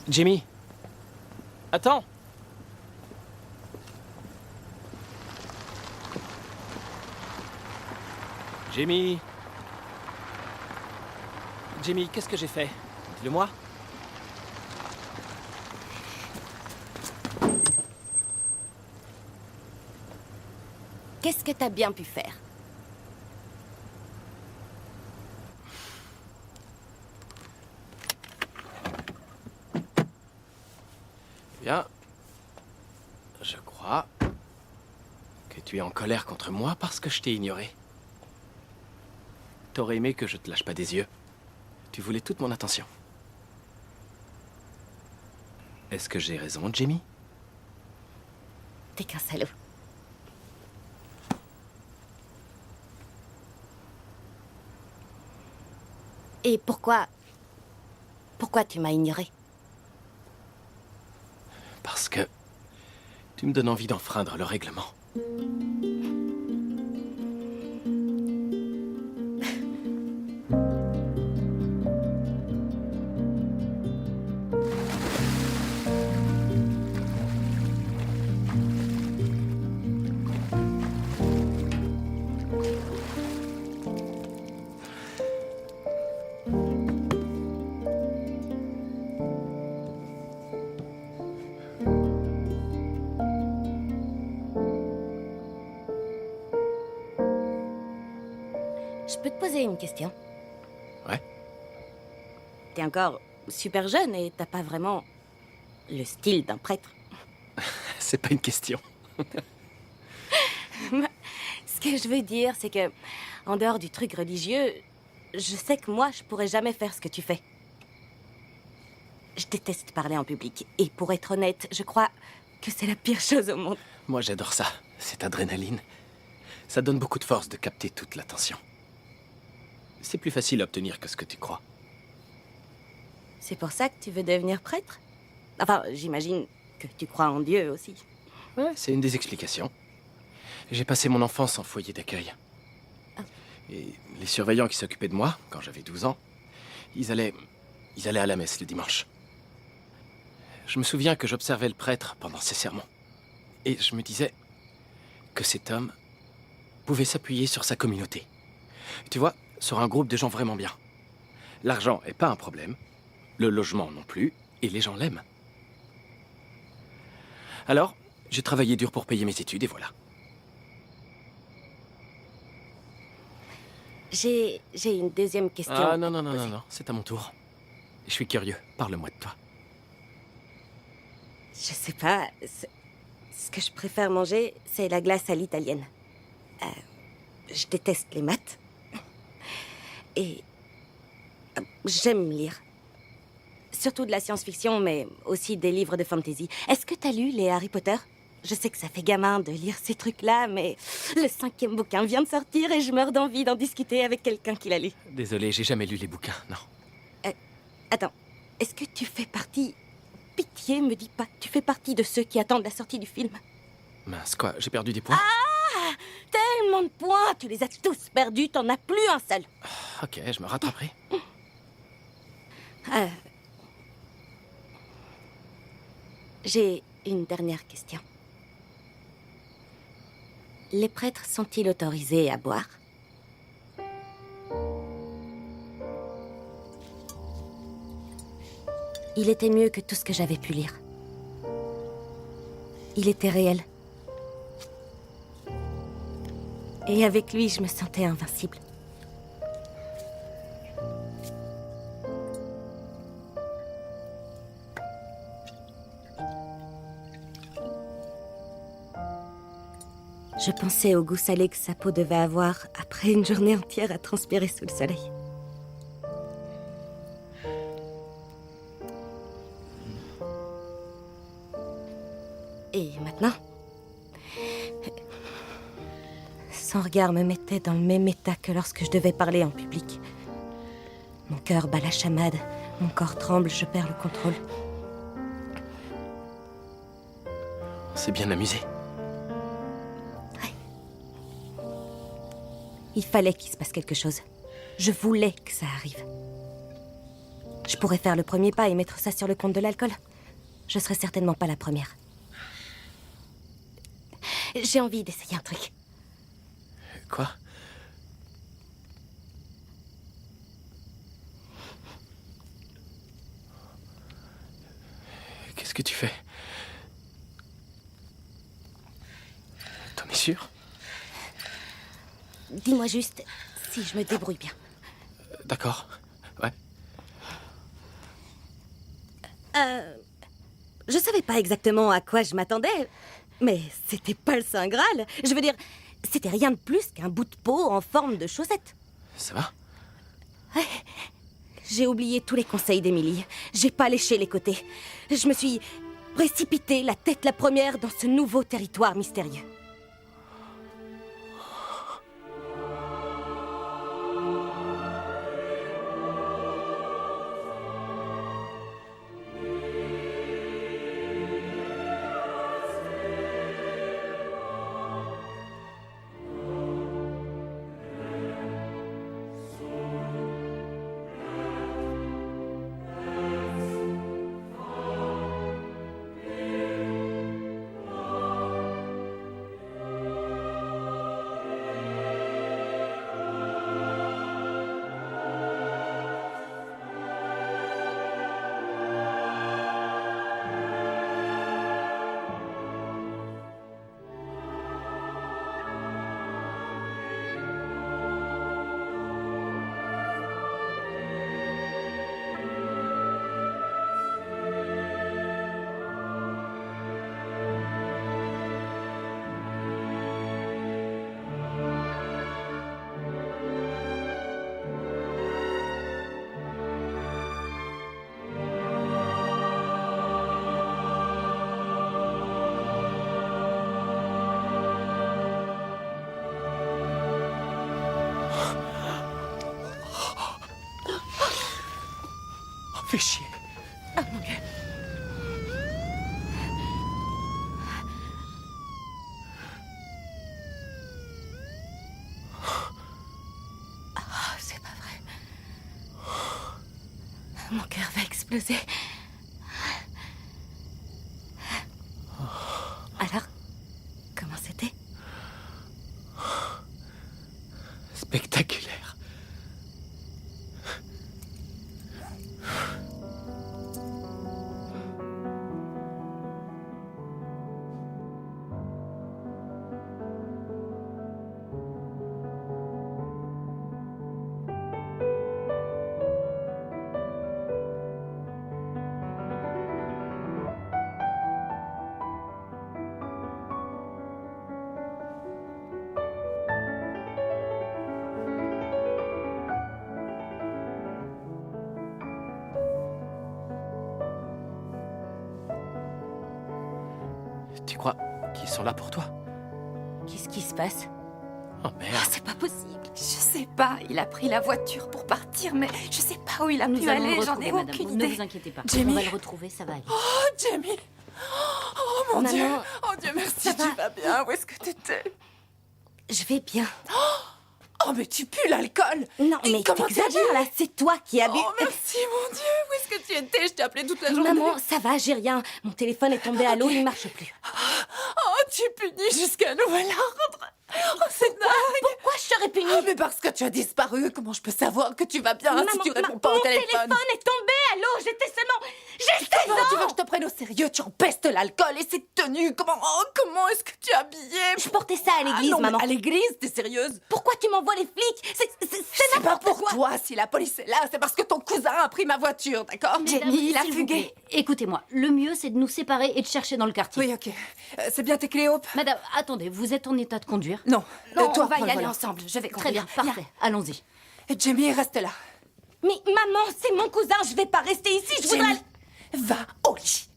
Speaker 7: Jamie. Attends. Jamie. Jamie, qu'est-ce que j'ai fait? Dis-le-moi.
Speaker 1: Qu'est-ce que t'as bien pu faire?
Speaker 7: Eh bien, je crois que tu es en colère contre moi parce que je t'ai ignoré. T'aurais aimé que je te lâche pas des yeux. Tu voulais toute mon attention. Est-ce que j'ai raison, Jamie?
Speaker 1: T'es qu'un salaud. Et pourquoi tu m'as ignoré?
Speaker 7: Parce que tu me donnes envie d'enfreindre le règlement.
Speaker 1: Je peux te poser une question?
Speaker 7: Ouais.
Speaker 1: T'es encore super jeune et t'as pas vraiment le style d'un prêtre.
Speaker 7: C'est pas une question.
Speaker 1: Ce que je veux dire, c'est que, en dehors du truc religieux, je sais que moi, je pourrais jamais faire ce que tu fais. Je déteste parler en public. Et pour être honnête, je crois que c'est la pire chose au monde.
Speaker 7: Moi, j'adore ça. Cette adrénaline. Ça donne beaucoup de force de capter toute l'attention. C'est plus facile à obtenir que ce que tu crois.
Speaker 1: C'est pour ça que tu veux devenir prêtre? Enfin, j'imagine que tu crois en Dieu aussi.
Speaker 7: Ouais, c'est une des explications. J'ai passé mon enfance en foyer d'accueil. Et les surveillants qui s'occupaient de moi, quand j'avais 12 ans, ils allaient à la messe le dimanche. Je me souviens que j'observais le prêtre pendant ses sermons. Et je me disais que cet homme pouvait s'appuyer sur sa communauté. Tu vois, sur un groupe de gens vraiment bien. L'argent est pas un problème, le logement non plus, et les gens l'aiment. Alors, j'ai travaillé dur pour payer mes études et voilà.
Speaker 1: J'ai une deuxième question.
Speaker 7: Ah non, c'est à mon tour. Je suis curieux, parle-moi de toi.
Speaker 1: Je sais pas. Ce que je préfère manger, c'est la glace à l'italienne. Je déteste les maths. Et j'aime lire. Surtout de la science-fiction, mais aussi des livres de fantasy. Est-ce que t'as lu les Harry Potter? Je sais que ça fait gamin de lire ces trucs-là, mais le 5e bouquin vient de sortir et je meurs d'envie d'en discuter avec quelqu'un qui l'a lu.
Speaker 7: Désolé, j'ai jamais lu les bouquins, non.
Speaker 1: Attends, est-ce que tu fais partie... Pitié, me dis pas, tu fais partie de ceux qui attendent la sortie du film?
Speaker 7: Mince, quoi, j'ai perdu des points?
Speaker 1: Ah! Tellement de points! Tu les as tous perdus, t'en as plus un seul.
Speaker 7: Ok, je me rattraperai.
Speaker 1: J'ai une dernière question. Les prêtres sont-ils autorisés à boire? Il était mieux que tout ce que j'avais pu lire. Il était réel. Et avec lui, je me sentais invincible. Je pensais au goût salé que sa peau devait avoir après une journée entière à transpirer sous le soleil. Et maintenant, son regard me mettait dans le même état que lorsque je devais parler en public. Mon cœur bat la chamade, mon corps tremble, je perds le contrôle.
Speaker 7: On s'est bien amusé.
Speaker 1: Il fallait qu'il se passe quelque chose. Je voulais que ça arrive. Je pourrais faire le premier pas et mettre ça sur le compte de l'alcool. Je serais certainement pas la première. J'ai envie d'essayer un truc.
Speaker 7: Quoi? Qu'est-ce que tu fais? T'en es sûr?
Speaker 1: Dis-moi juste si je me débrouille bien.
Speaker 7: D'accord. Ouais.
Speaker 1: Je savais pas exactement à quoi je m'attendais, mais c'était pas le Saint Graal. Je veux dire, c'était rien de plus qu'un bout de peau en forme de chaussette.
Speaker 7: Ça va?
Speaker 1: Ouais. J'ai oublié tous les conseils d'Émilie. J'ai pas léché les côtés. Je me suis précipitée, la tête la première, dans ce nouveau territoire mystérieux.
Speaker 7: Fais chier.
Speaker 1: Ah, mon Dieu. Ah, c'est pas vrai. Mon cœur va exploser. Alors, comment c'était?
Speaker 7: Spectaculaire. Tu crois qu'ils sont là pour toi?
Speaker 1: Qu'est-ce qui se passe?
Speaker 7: Oh merde.
Speaker 1: Ah, c'est pas possible.
Speaker 11: Je sais pas, il a pris la voiture pour partir, mais je sais pas où il a
Speaker 14: Nous
Speaker 11: pu
Speaker 14: allons
Speaker 11: aller,
Speaker 14: le
Speaker 11: j'en
Speaker 14: retrouver,
Speaker 11: ai
Speaker 14: madame.
Speaker 11: aucune
Speaker 14: Ne
Speaker 11: idée.
Speaker 14: vous inquiétez pas.
Speaker 11: Jamie.
Speaker 14: On va le retrouver, ça va aller.
Speaker 11: Oh, Jamie. Oh, mon
Speaker 1: Maman.
Speaker 11: Dieu. Oh, Dieu merci, tu vas bien. Où est-ce que t'étais?
Speaker 1: Je vais bien.
Speaker 11: Oh, mais tu pues l'alcool.
Speaker 1: Non,
Speaker 11: Et
Speaker 1: mais
Speaker 11: comment
Speaker 1: t'exagères, là. C'est toi qui as bu.
Speaker 11: Oh, merci, mon Dieu. Où est-ce que tu étais? Je t'ai appelé toute la journée.
Speaker 1: Maman, ça va, j'ai rien. Mon téléphone est tombé à l'eau, il marche plus.
Speaker 11: Oh, tu punis jusqu'à nouvel ordre. Oh, c'est dingue.
Speaker 1: Pourquoi je serais punie?
Speaker 11: Oh, mais parce que tu as disparu. Comment je peux savoir que tu vas bien si tu réponds pas
Speaker 1: mon
Speaker 11: au téléphone?
Speaker 1: est tombé à l'eau. J'étais seulement... J'ai 16 ans.
Speaker 11: Tu veux que je te prenne au sérieux? Tu empestes l'alcool et cette tenue. Comment est-ce que tu es habillée?
Speaker 1: Je portais ça à l'église,
Speaker 4: non, mais
Speaker 1: maman.
Speaker 4: à l'église, t'es sérieuse?
Speaker 1: Pourquoi tu m'envoies les flics? C'est
Speaker 4: pas
Speaker 1: n'importe
Speaker 4: pour
Speaker 1: quoi.
Speaker 4: toi si la police est là, c'est parce que ton cousin a pris ma voiture, d'accord?
Speaker 11: Jenny,
Speaker 4: il a
Speaker 11: s'il vous
Speaker 4: fugué.
Speaker 11: plaît, écoutez-moi, le mieux c'est de nous séparer et de chercher dans le quartier.
Speaker 4: Oui, ok. C'est bien tes clés, Hope?
Speaker 11: Madame, attendez, vous êtes en état de conduire?
Speaker 4: Non.
Speaker 6: Non,
Speaker 4: toi,
Speaker 6: on va
Speaker 4: prends
Speaker 6: y
Speaker 4: le
Speaker 6: aller
Speaker 4: volant.
Speaker 6: ensemble. Je vais
Speaker 11: Très bien,
Speaker 6: conduire.
Speaker 11: parfait. Allons-y.
Speaker 4: Et Jamie, reste là.
Speaker 1: Mais maman, c'est mon cousin, je vais pas rester ici, je voudrais...
Speaker 4: Jamie, va au lit.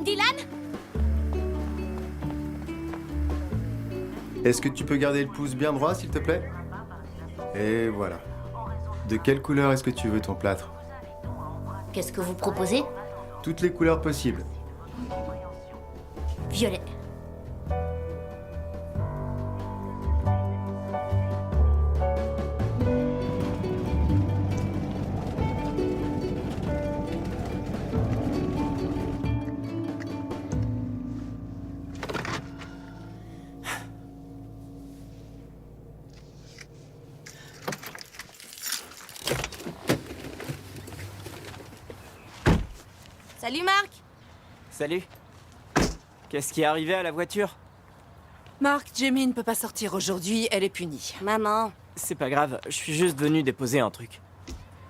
Speaker 1: Dylan?
Speaker 8: Est-ce que tu peux garder le pouce bien droit, s'il te plaît? Et voilà. De quelle couleur est-ce que tu veux ton plâtre?
Speaker 11: Qu'est-ce que vous proposez?
Speaker 8: Toutes les couleurs possibles.
Speaker 11: Violet.
Speaker 1: Salut Marc.
Speaker 9: Salut. Qu'est-ce qui est arrivé à la voiture?
Speaker 4: Marc, Jamie ne peut pas sortir aujourd'hui, elle est punie.
Speaker 1: Maman.
Speaker 9: C'est pas grave, je suis juste venu déposer un truc.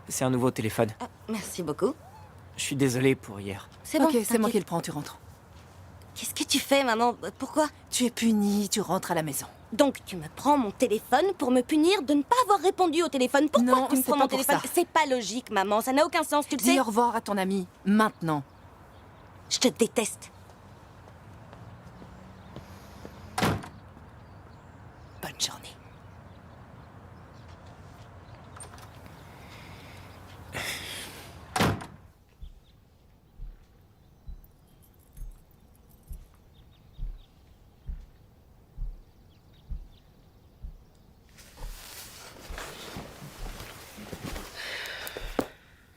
Speaker 9: C'est un nouveau téléphone.
Speaker 1: Ah, merci beaucoup.
Speaker 9: Je suis désolé pour hier.
Speaker 1: C'est bon,
Speaker 4: Ok, c'est moi
Speaker 1: t'inquiète.
Speaker 4: qui le prends, tu rentres.
Speaker 1: Qu'est-ce que tu fais, maman? Pourquoi?
Speaker 4: Tu es punie, tu rentres à la maison.
Speaker 1: Donc tu me prends mon téléphone pour me punir de ne pas avoir répondu au téléphone. Pourquoi
Speaker 4: Non,
Speaker 1: tu me
Speaker 4: c'est
Speaker 1: prends
Speaker 4: pas
Speaker 1: mon
Speaker 4: pour
Speaker 1: téléphone?
Speaker 4: ça.
Speaker 1: C'est pas logique, maman, ça n'a aucun sens, tu le sais.
Speaker 4: Dis au revoir à ton ami, maintenant.
Speaker 1: Je te déteste.
Speaker 4: Bonne journée.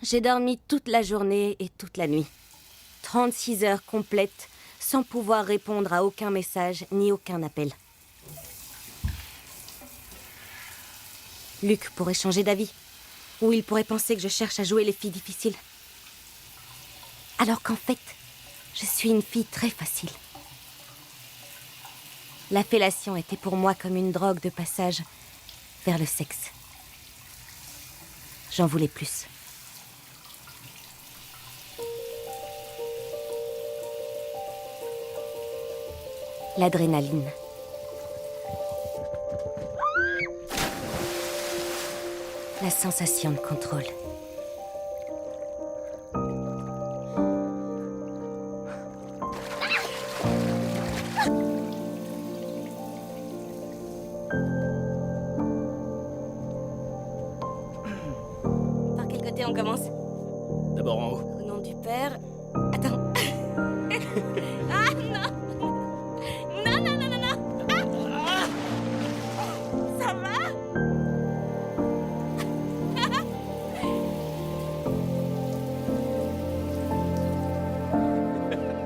Speaker 1: J'ai dormi toute la journée et toute la nuit. 36 heures complètes, sans pouvoir répondre à aucun message ni aucun appel. Luc pourrait changer d'avis. Ou il pourrait penser que je cherche à jouer les filles difficiles. Alors qu'en fait, je suis une fille très facile. La fellation était pour moi comme une drogue de passage vers le sexe. J'en voulais plus. L'adrénaline. La sensation de contrôle. Par quel côté on commence?
Speaker 7: D'abord en haut.
Speaker 1: Au nom du Père... Attends. Ah non! Non, non, non, non, non! Ah! Ça va?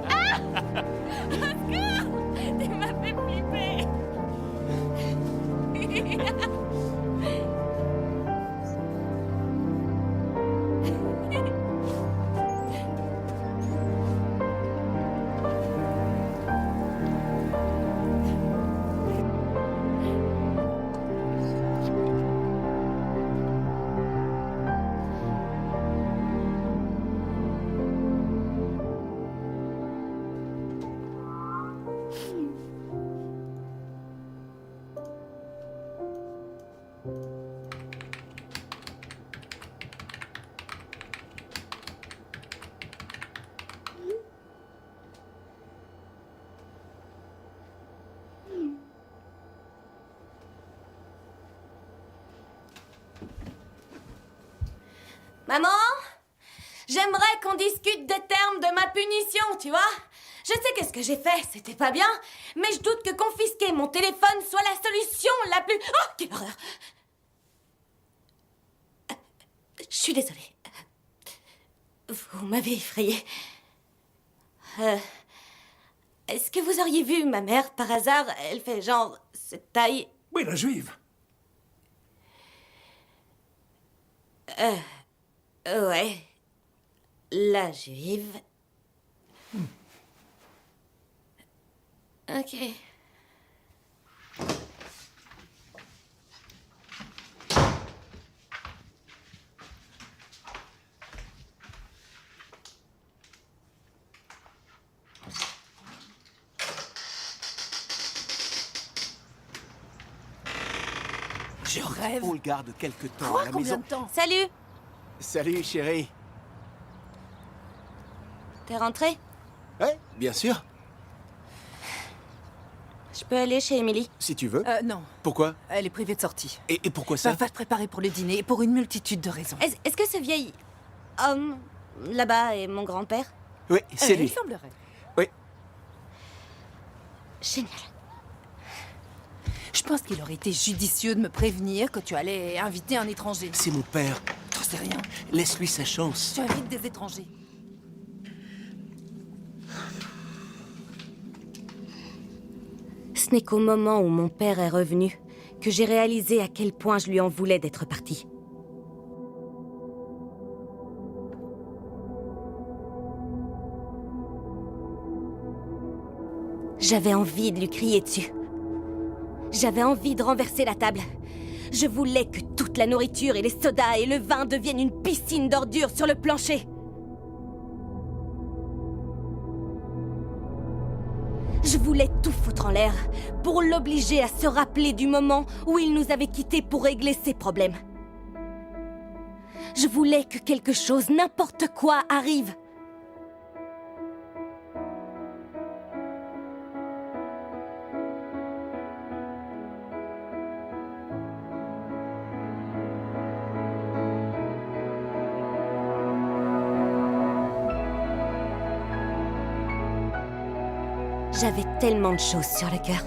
Speaker 1: Ah! Au secours! Tu m'as fait flipper! Maman, j'aimerais qu'on discute des termes de ma punition, tu vois? Je sais qu'est-ce que j'ai fait, c'était pas bien, mais je doute que confisquer mon téléphone soit la solution la plus... Oh, quelle horreur! Je suis désolée. Vous m'avez effrayée. Est-ce que vous auriez vu ma mère, par hasard? Elle fait genre cette taille...
Speaker 10: Oui, la juive.
Speaker 1: Ouais. La juive. Ok.
Speaker 9: Je rêve.
Speaker 7: On le garde quelque temps
Speaker 4: Quoi,
Speaker 7: à la
Speaker 4: combien
Speaker 7: maison.
Speaker 4: de temps?
Speaker 1: Salut!
Speaker 7: Salut, chérie.
Speaker 1: T'es rentré?
Speaker 7: Ouais, bien sûr.
Speaker 1: Je peux aller chez Emily?
Speaker 7: Si tu veux.
Speaker 14: Non.
Speaker 7: Pourquoi?
Speaker 14: Elle est privée de sortie.
Speaker 7: Et pourquoi ça?
Speaker 14: Va te préparer pour le dîner, pour une multitude de raisons.
Speaker 1: Est-ce que ce vieil homme là-bas est mon grand-père?
Speaker 7: Oui, c'est lui.
Speaker 14: Il semblerait.
Speaker 7: Oui.
Speaker 1: Génial.
Speaker 14: Je pense qu'il aurait été judicieux de me prévenir que tu allais inviter un étranger.
Speaker 7: C'est mon père.
Speaker 14: J'en sais rien.
Speaker 7: Laisse-lui sa chance.
Speaker 14: Tu invites des étrangers.
Speaker 1: Ce n'est qu'au moment où mon père est revenu que j'ai réalisé à quel point je lui en voulais d'être parti. J'avais envie de lui crier dessus. J'avais envie de renverser la table. Je voulais que toute la nourriture et les sodas et le vin deviennent une piscine d'ordures sur le plancher. Je voulais tout foutre en l'air pour l'obliger à se rappeler du moment où il nous avait quittés pour régler ses problèmes. Je voulais que quelque chose, n'importe quoi, arrive. J'avais tellement de choses sur le cœur.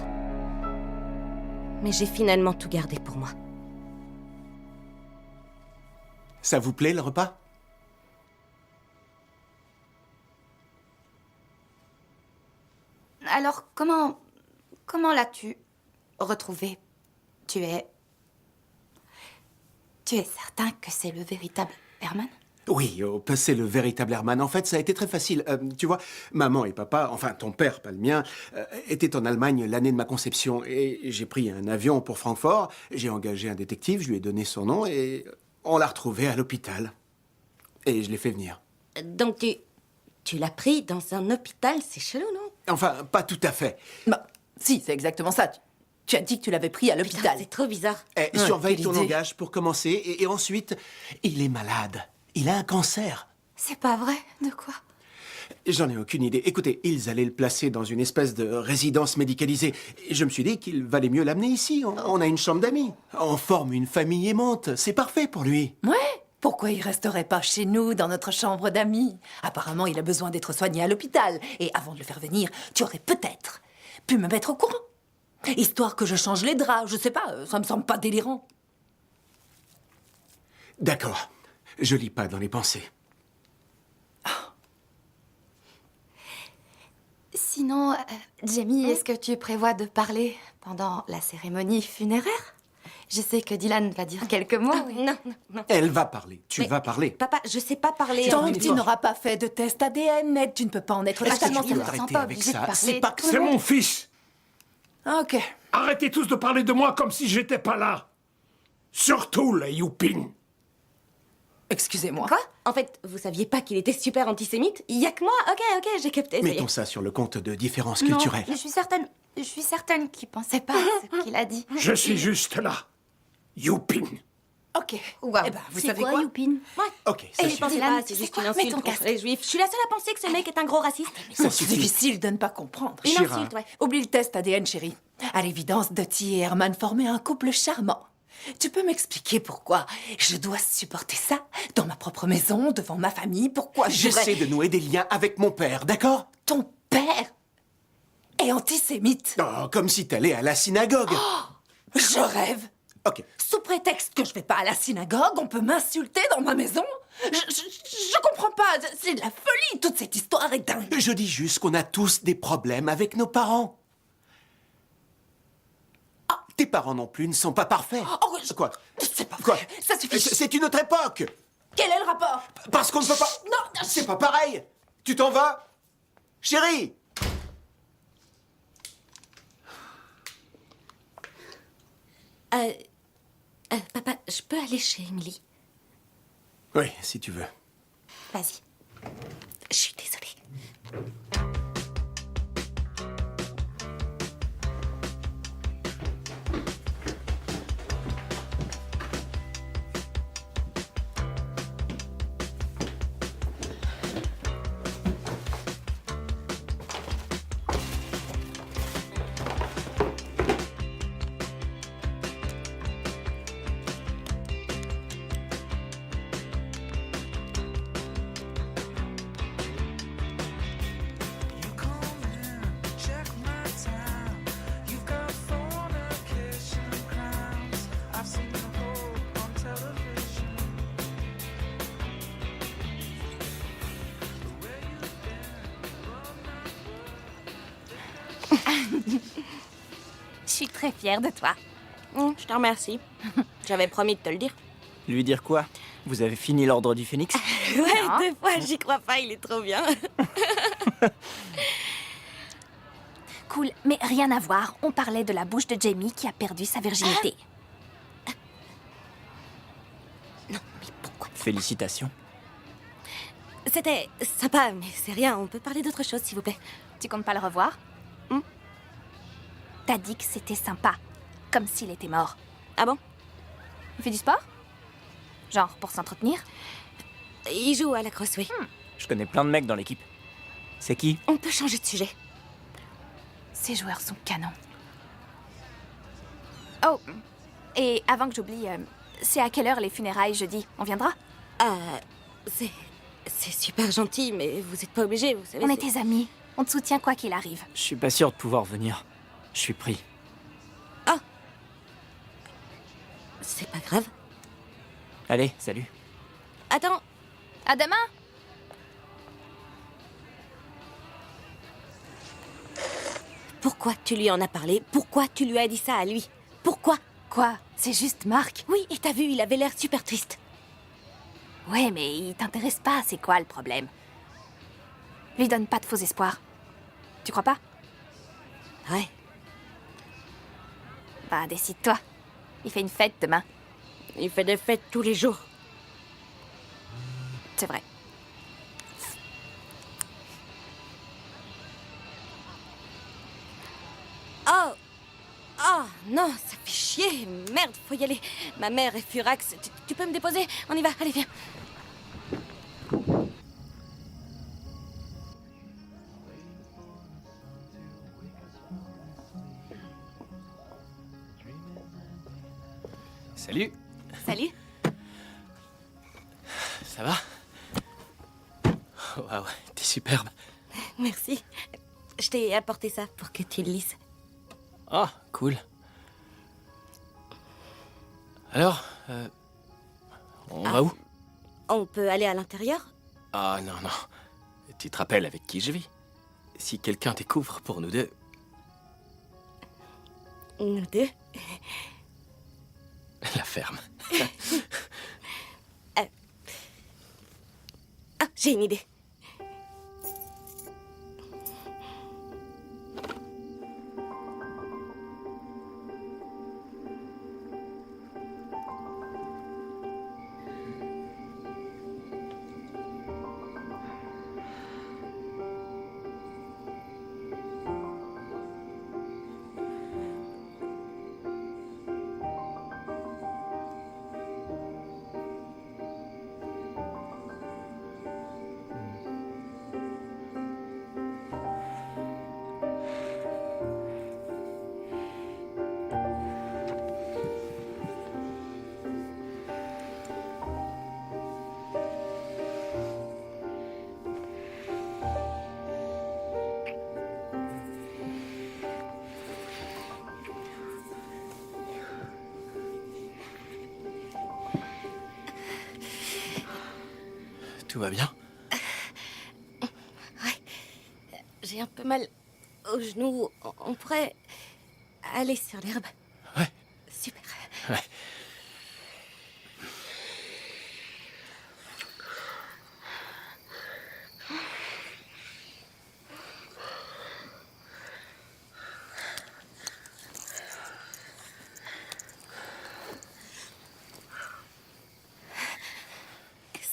Speaker 1: Mais j'ai finalement tout gardé pour moi.
Speaker 7: Ça vous plaît, le repas?
Speaker 6: Alors, comment l'as-tu retrouvé? Tu es certain que c'est le véritable Herman?
Speaker 3: Oui, c'est le véritable Herman. En fait, ça a été très facile. Tu vois, maman et papa, enfin ton père, pas le mien, étaient en Allemagne l'année de ma conception. Et j'ai pris un avion pour Francfort, j'ai engagé un détective, je lui ai donné son nom et on l'a retrouvé à l'hôpital. Et je l'ai fait venir.
Speaker 1: Donc tu l'as pris dans un hôpital, c'est chelou, non?
Speaker 3: Enfin, pas tout à fait.
Speaker 14: Bah, si, c'est exactement ça. Tu as dit que tu l'avais pris à l'hôpital.
Speaker 1: C'est trop bizarre.
Speaker 3: Surveille
Speaker 14: quelle
Speaker 3: ton
Speaker 14: idée.
Speaker 3: langage pour commencer. Et ensuite, il est malade. Il a un cancer.
Speaker 6: C'est pas vrai? De quoi?
Speaker 3: J'en ai aucune idée. Écoutez, ils allaient le placer dans une espèce de résidence médicalisée. Et je me suis dit qu'il valait mieux l'amener ici. On a une chambre d'amis. On forme une famille aimante. C'est parfait pour lui.
Speaker 14: Ouais. Pourquoi il resterait pas chez nous, dans notre chambre d'amis? Apparemment, il a besoin d'être soigné à l'hôpital. Et avant de le faire venir, tu aurais peut-être pu me mettre au courant. Histoire que je change les draps. Je sais pas, ça me semble pas délirant.
Speaker 3: D'accord. Je lis pas dans les pensées.
Speaker 6: Sinon, Jamie, est-ce que tu prévois de parler pendant la cérémonie funéraire? Je sais que Dylan va dire quelques mots.
Speaker 1: Non.
Speaker 3: Elle va parler. Tu vas parler.
Speaker 1: Papa, je sais pas parler.
Speaker 14: Tant que tu n'auras pas fait de test ADN, Ned, tu ne peux pas en être totalement
Speaker 3: tu peux
Speaker 14: certain.
Speaker 3: arrêter avec ça? C'est pas que
Speaker 10: C'est mon fils.
Speaker 14: Ok.
Speaker 10: Arrêtez tous de parler de moi comme si j'étais pas là. Surtout les Youpin.
Speaker 14: Excusez-moi.
Speaker 1: Quoi? En fait, vous saviez pas qu'il était super antisémite? Y a que moi? Ok, j'ai capté. ça y est.
Speaker 3: Mettons ça sur le compte de différences
Speaker 6: Non,
Speaker 3: culturelles.
Speaker 6: je suis certaine qu'il pensait pas à ce qu'il a dit.
Speaker 10: Je suis juste là. Youpin.
Speaker 14: Ok.
Speaker 6: Wow.
Speaker 14: Eh ben, vous
Speaker 6: C'est
Speaker 14: savez
Speaker 6: quoi,
Speaker 14: quoi?
Speaker 6: Youpin?
Speaker 3: Ok, ça
Speaker 1: Et je
Speaker 3: suffit.
Speaker 1: pensais
Speaker 6: Dylan,
Speaker 1: pas,
Speaker 6: tu
Speaker 1: c'est
Speaker 6: sais
Speaker 1: juste
Speaker 6: quoi?
Speaker 1: une
Speaker 6: Mets ton
Speaker 1: insulte contre
Speaker 6: casque.
Speaker 1: les juifs. Je suis la seule à penser que ce mec est un gros raciste.
Speaker 3: Ça
Speaker 14: C'est
Speaker 3: suffit.
Speaker 14: difficile de ne pas comprendre.
Speaker 1: Une
Speaker 3: Shira.
Speaker 1: insulte, ouais.
Speaker 14: Oublie le test ADN, chérie. À l'évidence, Dottie et Herman formaient un couple charmant. Tu peux m'expliquer pourquoi je dois supporter ça dans ma propre maison, devant ma famille? Pourquoi je
Speaker 3: J'essaie de nouer des liens avec mon père, d'accord?
Speaker 14: Ton père est antisémite.
Speaker 3: Oh, comme si t'allais à la synagogue.
Speaker 14: Je rêve.
Speaker 3: Ok.
Speaker 14: Sous prétexte que je vais pas à la synagogue, on peut m'insulter dans ma maison. Je comprends pas. C'est de la folie. Toute cette histoire est dingue.
Speaker 3: Je dis juste qu'on a tous des problèmes avec nos parents. Tes parents non plus ne sont pas parfaits.
Speaker 14: Oh,
Speaker 3: Quoi?
Speaker 14: C'est pas
Speaker 3: Quoi?
Speaker 14: vrai. Ça suffit.
Speaker 3: C'est une autre époque.
Speaker 14: Quel est le rapport?
Speaker 3: Parce qu'on ne peut pas...
Speaker 14: Non.
Speaker 3: C'est pas pareil. Tu t'en vas? Chérie.
Speaker 1: Papa, je peux aller chez Emily?
Speaker 3: Oui, si tu veux.
Speaker 1: Vas-y. Je suis désolée.
Speaker 11: Je suis très fière de toi.
Speaker 1: Je te remercie. J'avais promis de te le dire.
Speaker 9: Lui dire quoi? Vous avez fini l'ordre du Phénix?
Speaker 1: Ouais, 2 fois, j'y crois pas, il est trop bien.
Speaker 11: Cool, mais rien à voir. On parlait de la bouche de Jamie qui a perdu sa virginité.
Speaker 9: Félicitations.
Speaker 1: C'était sympa, mais c'est rien. On peut parler d'autre chose, s'il vous plaît.
Speaker 11: Tu comptes pas le revoir? T'as dit que c'était sympa. Comme s'il était mort.
Speaker 1: Ah bon?
Speaker 11: Il fait du sport? Genre pour s'entretenir?
Speaker 1: Il joue à la crosse, oui.
Speaker 9: Je connais plein de mecs dans l'équipe. C'est qui?
Speaker 1: On peut changer de sujet.
Speaker 11: Ces joueurs sont canons. Oh, et avant que j'oublie, c'est à quelle heure les funérailles jeudi? On viendra?
Speaker 1: C'est super gentil, mais vous êtes pas obligés, vous savez.
Speaker 11: On est tes amis. On te soutient quoi qu'il arrive.
Speaker 9: Je suis pas sûr de pouvoir venir. Je suis pris.
Speaker 1: Ah! C'est pas grave.
Speaker 9: Allez, salut.
Speaker 1: Attends.
Speaker 11: À demain!
Speaker 1: Pourquoi tu lui en as parlé? Pourquoi tu lui as dit ça à lui? Pourquoi?
Speaker 11: Quoi? C'est juste Marc?
Speaker 1: Oui, et t'as vu, il avait l'air super triste.
Speaker 11: Ouais, mais il t'intéresse pas, c'est quoi le problème? Lui donne pas de faux espoirs. Tu crois pas?
Speaker 1: Ouais.
Speaker 11: Bah, décide-toi. Il fait une fête demain.
Speaker 1: Il fait des fêtes tous les jours.
Speaker 11: C'est vrai.
Speaker 1: Oh! Oh, non, ça fait chier. Merde, faut y aller. Ma mère est furax. Tu peux me déposer? On y va, allez, viens.
Speaker 7: Salut.
Speaker 1: Salut.
Speaker 7: Ça va? Waouh, t'es superbe.
Speaker 1: Merci. Je t'ai apporté ça pour que tu le lises.
Speaker 7: Ah, cool. Alors, on va où?
Speaker 1: On peut aller à l'intérieur?
Speaker 7: Ah non, non. Tu te rappelles avec qui je vis? Si quelqu'un découvre pour nous deux...
Speaker 1: Nous deux?
Speaker 7: La ferme.
Speaker 1: Ah, j'ai une idée.
Speaker 7: Tout va bien?
Speaker 1: J'ai un peu mal au genou. On pourrait aller sur l'herbe.
Speaker 7: Ouais.
Speaker 1: Super.
Speaker 7: Ouais.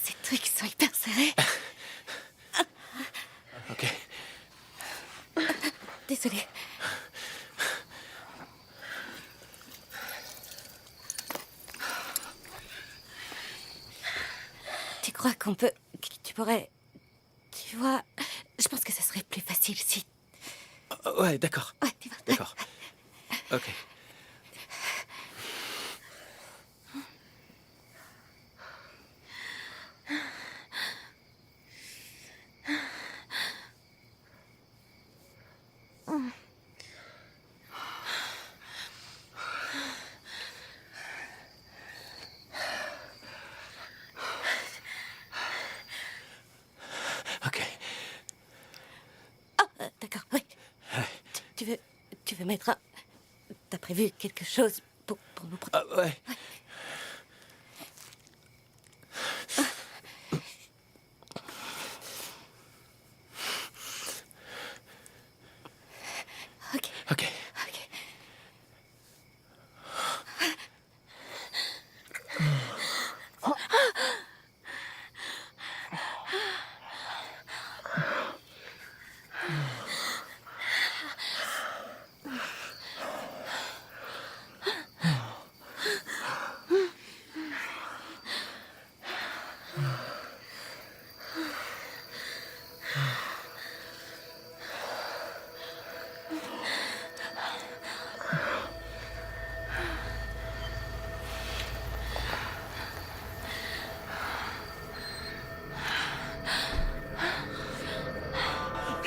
Speaker 1: Ces trucs sont hyper serrés.
Speaker 7: Ok.
Speaker 1: Désolée. Tu crois qu'on peut... que tu pourrais... Tu vois... Je pense que ça serait plus facile si...
Speaker 7: Ouais, d'accord.
Speaker 1: Ouais, tu vas.
Speaker 7: D'accord. Ok. Ok.
Speaker 1: D'accord, oui. Tu veux mettre un... T'as prévu quelque chose pour nous protéger?
Speaker 7: Ouais.
Speaker 1: Ok.
Speaker 7: Ok.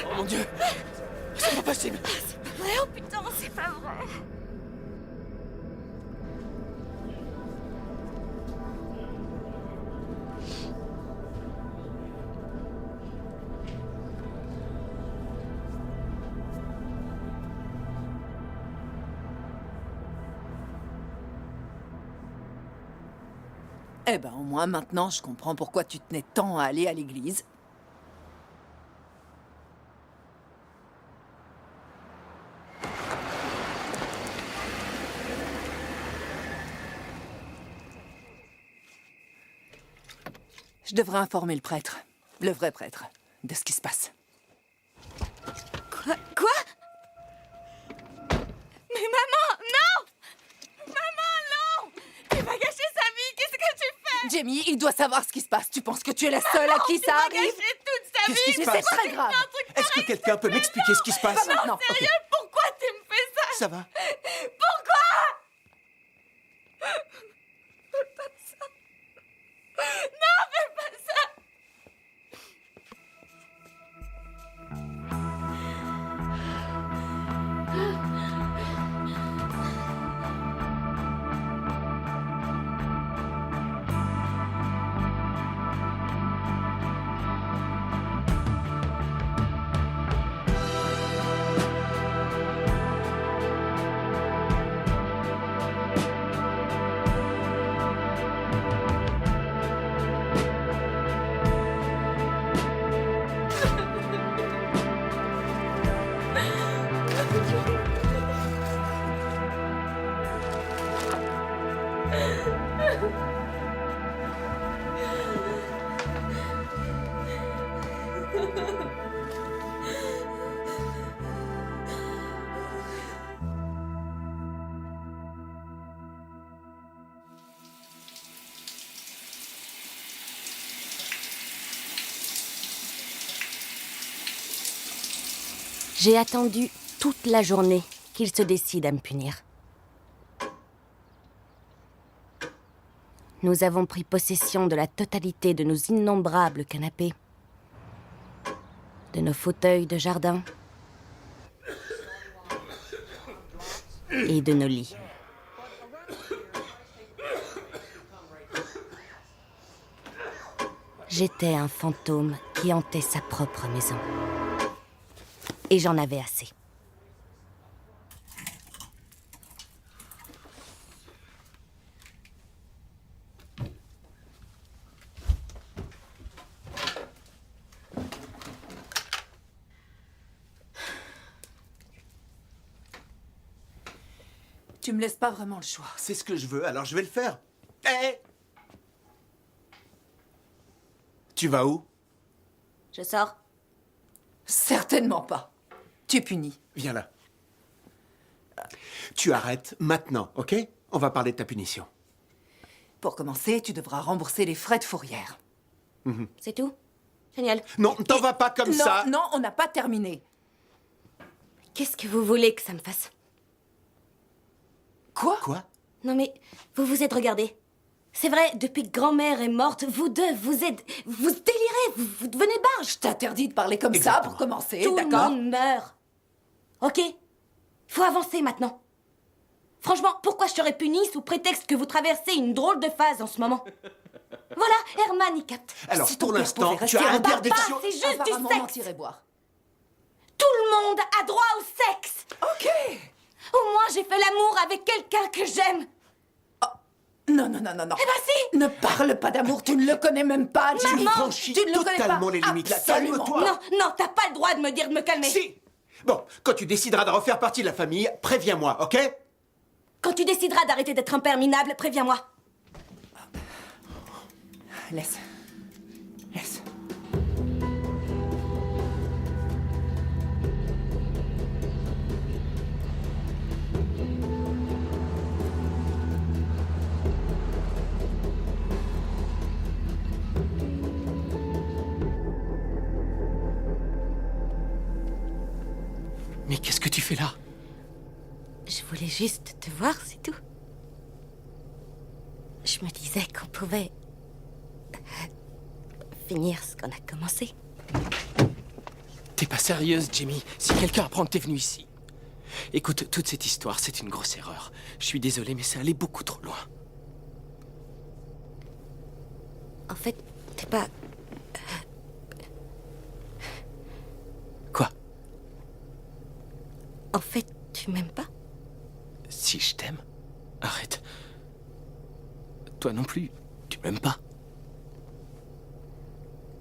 Speaker 7: Oh mon Dieu! C'est pas possible!
Speaker 11: C'est pas vrai, oh putain, c'est pas vrai.
Speaker 14: Eh ben, au moins maintenant, je comprends pourquoi tu tenais tant à aller à l'église. Je devrais informer le prêtre, le vrai prêtre, de ce qui se passe.
Speaker 11: Quoi? Mais maman, non! Maman, non! Tu vas gâcher sa vie, qu'est-ce que tu fais?
Speaker 14: Jamie, il doit savoir ce qui se passe. Tu penses que tu es la seule à qui ça arrive?
Speaker 11: Tu vas gâcher toute sa vie!
Speaker 3: Qu'est-ce qui se
Speaker 14: Mais
Speaker 3: passe?
Speaker 14: c'est très grave.
Speaker 3: Est-ce que quelqu'un peut m'expliquer ce qui se passe?
Speaker 14: Maintenant.
Speaker 11: Sérieux, pourquoi tu me fais ça?
Speaker 3: Ça va?
Speaker 11: Pourquoi? Fais pas ça. Non, fais pas ça.
Speaker 1: J'ai attendu toute la journée qu'il se décide à me punir. Nous avons pris possession de la totalité de nos innombrables canapés, de nos fauteuils de jardin et de nos lits. J'étais un fantôme qui hantait sa propre maison. Et j'en avais assez.
Speaker 14: Tu me laisses pas vraiment le choix.
Speaker 3: C'est ce que je veux, alors je vais le faire. Hé! Tu vas où?
Speaker 1: Je sors.
Speaker 14: Certainement pas. Tu es puni.
Speaker 3: Viens là. Tu arrêtes maintenant, ok? On va parler de ta punition.
Speaker 14: Pour commencer, tu devras rembourser les frais de fourrière.
Speaker 1: C'est tout? Génial.
Speaker 3: Non, t'en vas pas comme ça.
Speaker 14: Non, on n'a pas terminé.
Speaker 1: Qu'est-ce que vous voulez que ça me fasse?
Speaker 14: Quoi?
Speaker 3: Quoi?
Speaker 1: Non mais, vous vous êtes regardés. C'est vrai, depuis que grand-mère est morte, vous deux, vous délirez, vous devenez barge.
Speaker 14: Je t'interdis de parler comme ça pour commencer,
Speaker 1: Tout le
Speaker 14: d'accord?
Speaker 1: monde meurt. Ok? Faut avancer maintenant. Franchement, pourquoi je serais punie sous prétexte que vous traversez une drôle de phase en ce moment? Voilà, Herman y capte.
Speaker 3: Alors,
Speaker 14: Si ton
Speaker 3: pour
Speaker 14: père
Speaker 3: l'instant,
Speaker 14: pouvait
Speaker 3: tu as
Speaker 14: rester en bas,
Speaker 3: interdiction...
Speaker 1: C'est juste du
Speaker 14: Apparemment,
Speaker 1: sexe.
Speaker 14: mentir et boire.
Speaker 1: Tout le monde a droit au sexe.
Speaker 14: Ok.
Speaker 1: Au moins, j'ai fait l'amour avec quelqu'un que j'aime.
Speaker 14: Non.
Speaker 1: Eh ben si.
Speaker 14: Ne parle pas d'amour, tu ne le connais même pas, Jimmy.
Speaker 3: Tu franchis
Speaker 14: Tu ne le connais pas.
Speaker 3: totalement les limites. Là,
Speaker 14: Absolument.
Speaker 3: calme-toi.
Speaker 1: Non, t'as pas le droit de me dire de me calmer.
Speaker 3: Si! Bon, quand tu décideras de refaire partie de la famille, préviens-moi, ok?
Speaker 1: Quand tu décideras d'arrêter d'être un père minable, préviens-moi.
Speaker 14: Laisse.
Speaker 7: Mais qu'est-ce que tu fais là?
Speaker 1: Je voulais juste te voir, c'est tout. Je me disais qu'on pouvait finir ce qu'on a commencé.
Speaker 7: T'es pas sérieuse, Jimmy? Si quelqu'un apprend que t'es venu ici... Écoute, toute cette histoire, c'est une grosse erreur. Je suis désolé, mais c'est allé beaucoup trop loin.
Speaker 1: En fait, t'es pas...
Speaker 7: Quoi?
Speaker 1: En fait, tu m'aimes pas?
Speaker 7: Si je t'aime? Arrête. Toi non plus, tu m'aimes pas.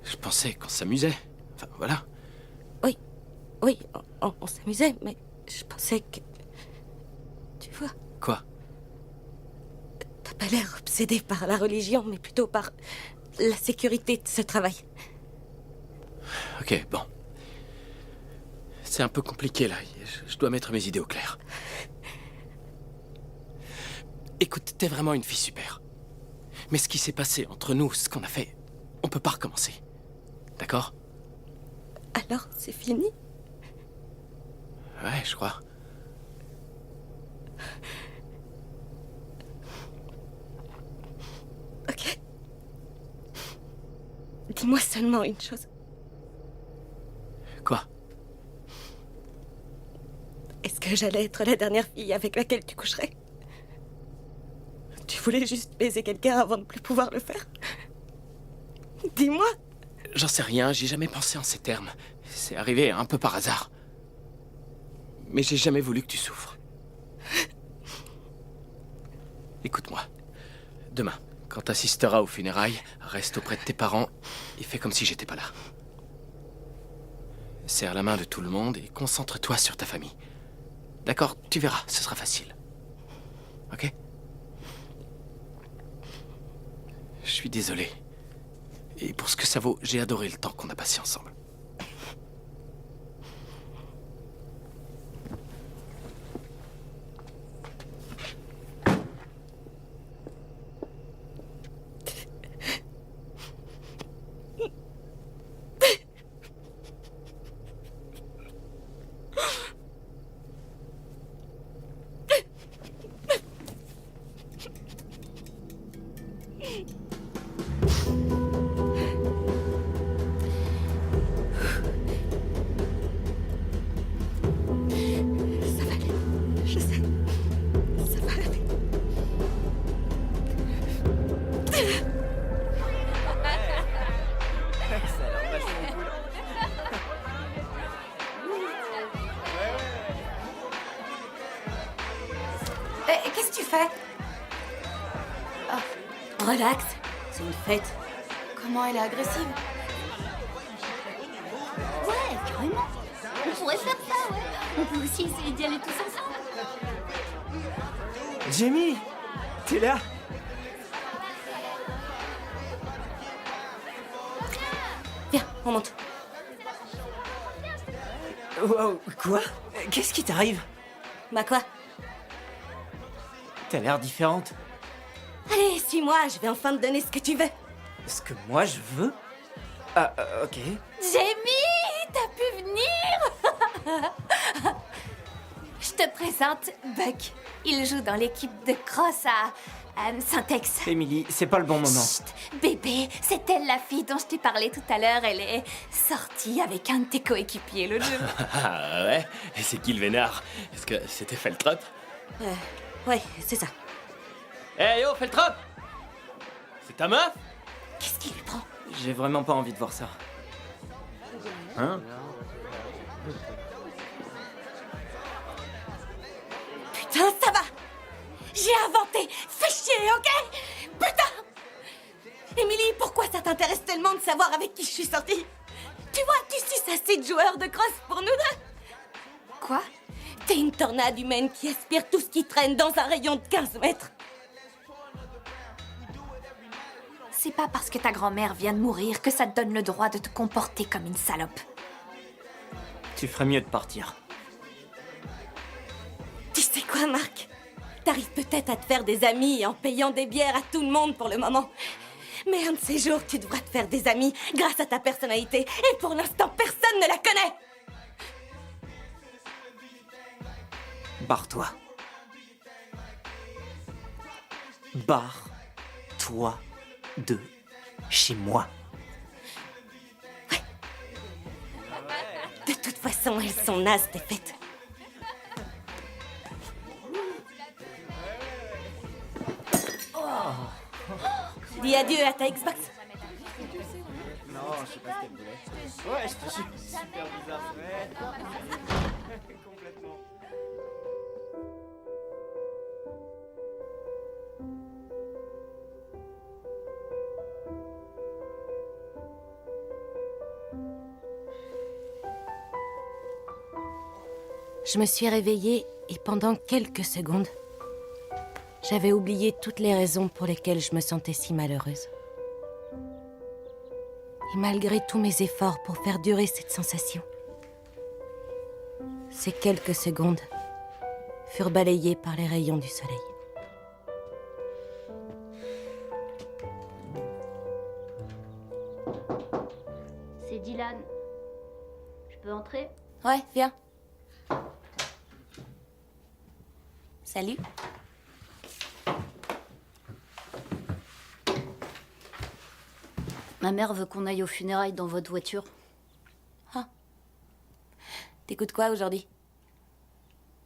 Speaker 7: Je pensais qu'on s'amusait. Enfin, voilà.
Speaker 1: Oui, on s'amusait, mais je pensais que... Tu vois,
Speaker 7: Quoi?
Speaker 1: t'as pas l'air obsédé par la religion, mais plutôt par la sécurité de ce travail.
Speaker 7: Ok, bon. C'est un peu compliqué, là. Je dois mettre mes idées au clair. Écoute, t'es vraiment une fille super. Mais ce qui s'est passé entre nous, ce qu'on a fait, on peut pas recommencer. D'accord?
Speaker 1: Alors, c'est fini?
Speaker 7: Ouais, je crois.
Speaker 1: Ok. Dis-moi seulement une chose.
Speaker 7: Quoi?
Speaker 1: Est-ce que j'allais être la dernière fille avec laquelle tu coucherais? Tu voulais juste baiser quelqu'un avant de plus pouvoir le faire? Dis-moi.
Speaker 7: J'en sais rien, j'ai jamais pensé en ces termes. C'est arrivé un peu par hasard. Mais j'ai jamais voulu que tu souffres. Écoute-moi. Demain, quand t'assisteras aux funérailles, reste auprès de tes parents et fais comme si j'étais pas là. Serre la main de tout le monde et concentre-toi sur ta famille. D'accord? Tu verras, ce sera facile. Ok? Je suis désolé. Et pour ce que ça vaut, j'ai adoré le temps qu'on a passé ensemble.
Speaker 1: Ça va aller. Je sais. Ça va aller.
Speaker 6: que tu fais?
Speaker 1: Relax, c'est une fête.
Speaker 6: Comment elle est agressive?
Speaker 2: Ouais, carrément. On pourrait faire ça, ouais. On peut aussi essayer d'y aller tous ensemble.
Speaker 9: Jamie, t'es là?
Speaker 1: Viens, on monte.
Speaker 9: Wow, quoi? Qu'est-ce qui t'arrive?
Speaker 1: Bah quoi?
Speaker 9: T'as l'air différente.
Speaker 1: Allez, suis-moi, je vais enfin te donner ce que tu veux.
Speaker 9: Ce que moi je veux? Ah, ok.
Speaker 6: Jamie, t'as pu venir? Je te présente Buck. Il joue dans l'équipe de cross à Syntex.
Speaker 9: Emily, c'est pas le bon moment.
Speaker 6: Chut, bébé, c'est elle la fille dont je t'ai parlé tout à l'heure. Elle est sortie avec un de tes coéquipiers l'autre jour.
Speaker 7: Ah ouais? Et c'est qui le vénard? Est-ce que c'était Feltrop?
Speaker 1: Ouais, c'est ça.
Speaker 7: Hey yo, Feltrop! C'est ta meuf?
Speaker 1: Qu'est-ce qui lui prend?
Speaker 9: J'ai vraiment pas envie de voir ça. Hein?
Speaker 1: Putain, ça va! J'ai inventé! Fais chier, ok? Putain! Émilie, pourquoi ça t'intéresse tellement de savoir avec qui je suis sortie? Tu vois, tu suces assez de joueurs de cross pour nous deux? Quoi? T'es une tornade humaine qui aspire tout ce qui traîne dans un rayon de 15 mètres.
Speaker 6: C'est pas parce que ta grand-mère vient de mourir que ça te donne le droit de te comporter comme une salope.
Speaker 9: Tu ferais mieux de partir.
Speaker 1: Tu sais quoi, Marc? T'arrives peut-être à te faire des amis en payant des bières à tout le monde pour le moment. Mais un de ces jours, tu devras te faire des amis grâce à ta personnalité. Et pour l'instant, personne ne la connaît.
Speaker 9: Barre-toi. Barre-toi de chez moi.
Speaker 1: De toute façon, elles sont nazes, tes fêtes. Dis adieu à ta Xbox.
Speaker 8: Non, je sais pas ce qu'elle voulait. Ouais, je te jure, super bizarre. Ouais. Complètement.
Speaker 1: Je me suis réveillée et pendant quelques secondes, j'avais oublié toutes les raisons pour lesquelles je me sentais si malheureuse. Et malgré tous mes efforts pour faire durer cette sensation, ces quelques secondes furent balayées par les rayons du soleil.
Speaker 2: C'est Dylan. Je peux entrer?
Speaker 1: Ouais, viens. Salut.
Speaker 2: Ma mère veut qu'on aille aux funérailles dans votre voiture.
Speaker 1: Ah. T'écoutes quoi aujourd'hui?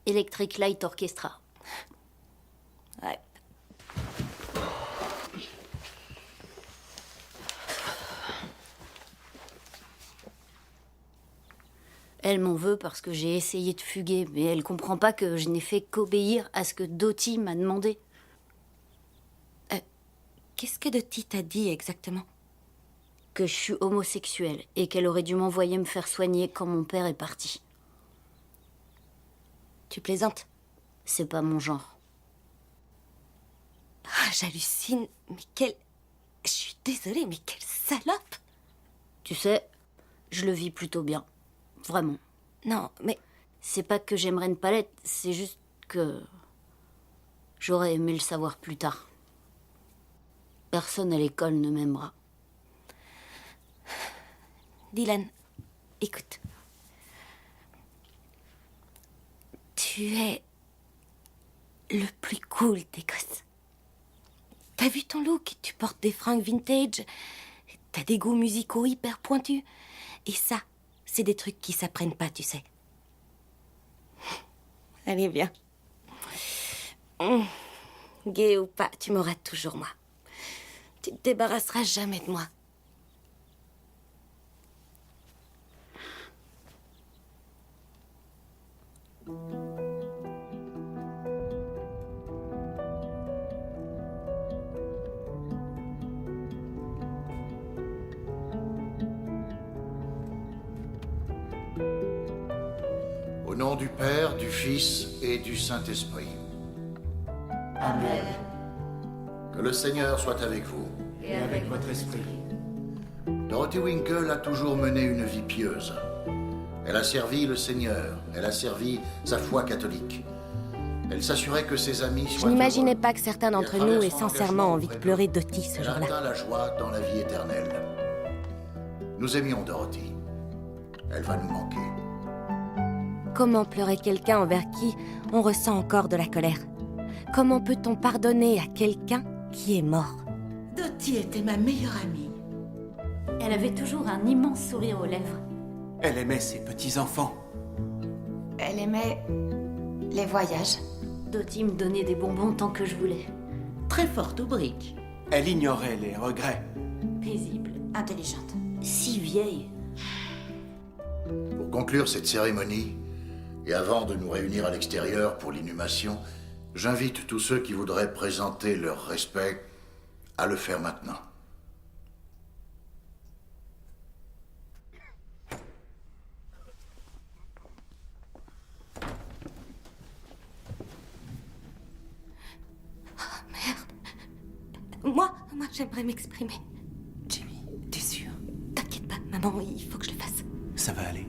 Speaker 2: Electric Light Orchestra.
Speaker 1: Ouais.
Speaker 2: Elle m'en veut parce que j'ai essayé de fuguer, mais elle comprend pas que je n'ai fait qu'obéir à ce que Dottie m'a demandé.
Speaker 1: Qu'est-ce que Dottie t'a dit exactement?
Speaker 2: Que je suis homosexuelle et qu'elle aurait dû m'envoyer me faire soigner quand mon père est parti.
Speaker 1: Tu plaisantes?
Speaker 2: C'est pas mon genre.
Speaker 1: Ah, j'hallucine. Mais quelle... Je suis désolée, mais quelle salope!
Speaker 2: Tu sais, je le vis plutôt bien. Vraiment.
Speaker 1: Non, mais...
Speaker 2: C'est pas que j'aimerais ne pas l'être, c'est juste que... J'aurais aimé le savoir plus tard. Personne à l'école ne m'aimera.
Speaker 1: Dylan, écoute. Tu es le plus cool des gosses. T'as vu ton look? Tu portes des fringues vintage. T'as des goûts musicaux hyper pointus. Et ça, c'est des trucs qui s'apprennent pas, tu sais. Allez, viens. Gay ou pas, tu m'auras toujours moi. Tu te débarrasseras jamais de moi.
Speaker 12: nom du Père, du Fils et du Saint-Esprit.
Speaker 14: Amen.
Speaker 12: Que le Seigneur soit avec vous.
Speaker 14: Et avec votre esprit.
Speaker 12: Dorothy Winkle a toujours mené une vie pieuse. Elle a servi le Seigneur, elle a servi sa foi catholique. Elle s'assurait que ses amis
Speaker 1: Je
Speaker 12: soient
Speaker 1: n'imaginais
Speaker 12: heureux.
Speaker 1: pas que certains d'entre
Speaker 12: Et à travers
Speaker 1: nous aient
Speaker 12: son
Speaker 1: sincèrement
Speaker 12: engagement
Speaker 1: envie de
Speaker 12: auprès
Speaker 1: pleurer
Speaker 12: d'eux,
Speaker 1: Dottie ce
Speaker 12: Elle a
Speaker 1: jour-là.
Speaker 12: atteint la joie dans la vie éternelle. Nous aimions Dorothy. Elle va nous manquer.
Speaker 1: Comment pleurer quelqu'un envers qui on ressent encore de la colère? Comment peut-on pardonner à quelqu'un qui est mort?
Speaker 5: Dottie était ma meilleure amie.
Speaker 2: Elle avait toujours un immense sourire aux lèvres.
Speaker 3: Elle aimait ses petits-enfants.
Speaker 11: Elle aimait les voyages.
Speaker 2: Dottie me donnait des bonbons tant que je voulais.
Speaker 5: Très forte au briques.
Speaker 3: Elle ignorait les regrets.
Speaker 2: Paisible.
Speaker 11: Intelligente.
Speaker 2: Si vieille.
Speaker 12: Pour conclure cette cérémonie, et avant de nous réunir à l'extérieur pour l'inhumation, j'invite tous ceux qui voudraient présenter leur respect à le faire maintenant.
Speaker 1: Moi, j'aimerais m'exprimer.
Speaker 14: Jimmy, t'es sûr?
Speaker 1: T'inquiète pas, maman, il faut que je le fasse.
Speaker 3: Ça va aller.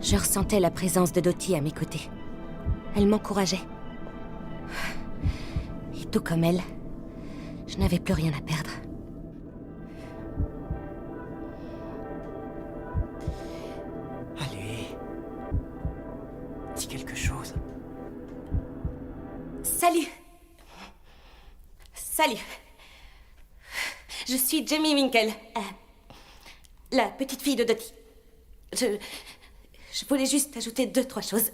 Speaker 1: Je ressentais la présence de Dottie à mes côtés. Elle m'encourageait. Et tout comme elle, je n'avais plus rien à perdre.
Speaker 9: Allez. Dis quelque chose.
Speaker 1: Salut! Salut! Je suis Jamie Winkle, la petite fille de Dottie. Je voulais juste ajouter 2-3 choses.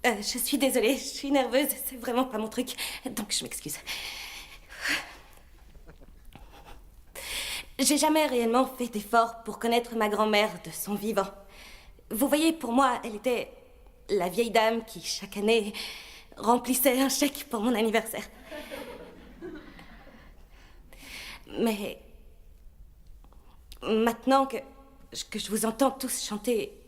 Speaker 1: Je suis désolée, je suis nerveuse, c'est vraiment pas mon truc, donc je m'excuse. J'ai jamais réellement fait d'efforts pour connaître ma grand-mère de son vivant. Vous voyez, pour moi, elle était la vieille dame qui, chaque année, remplissait un chèque pour mon anniversaire. Mais maintenant que je vous entends tous chanter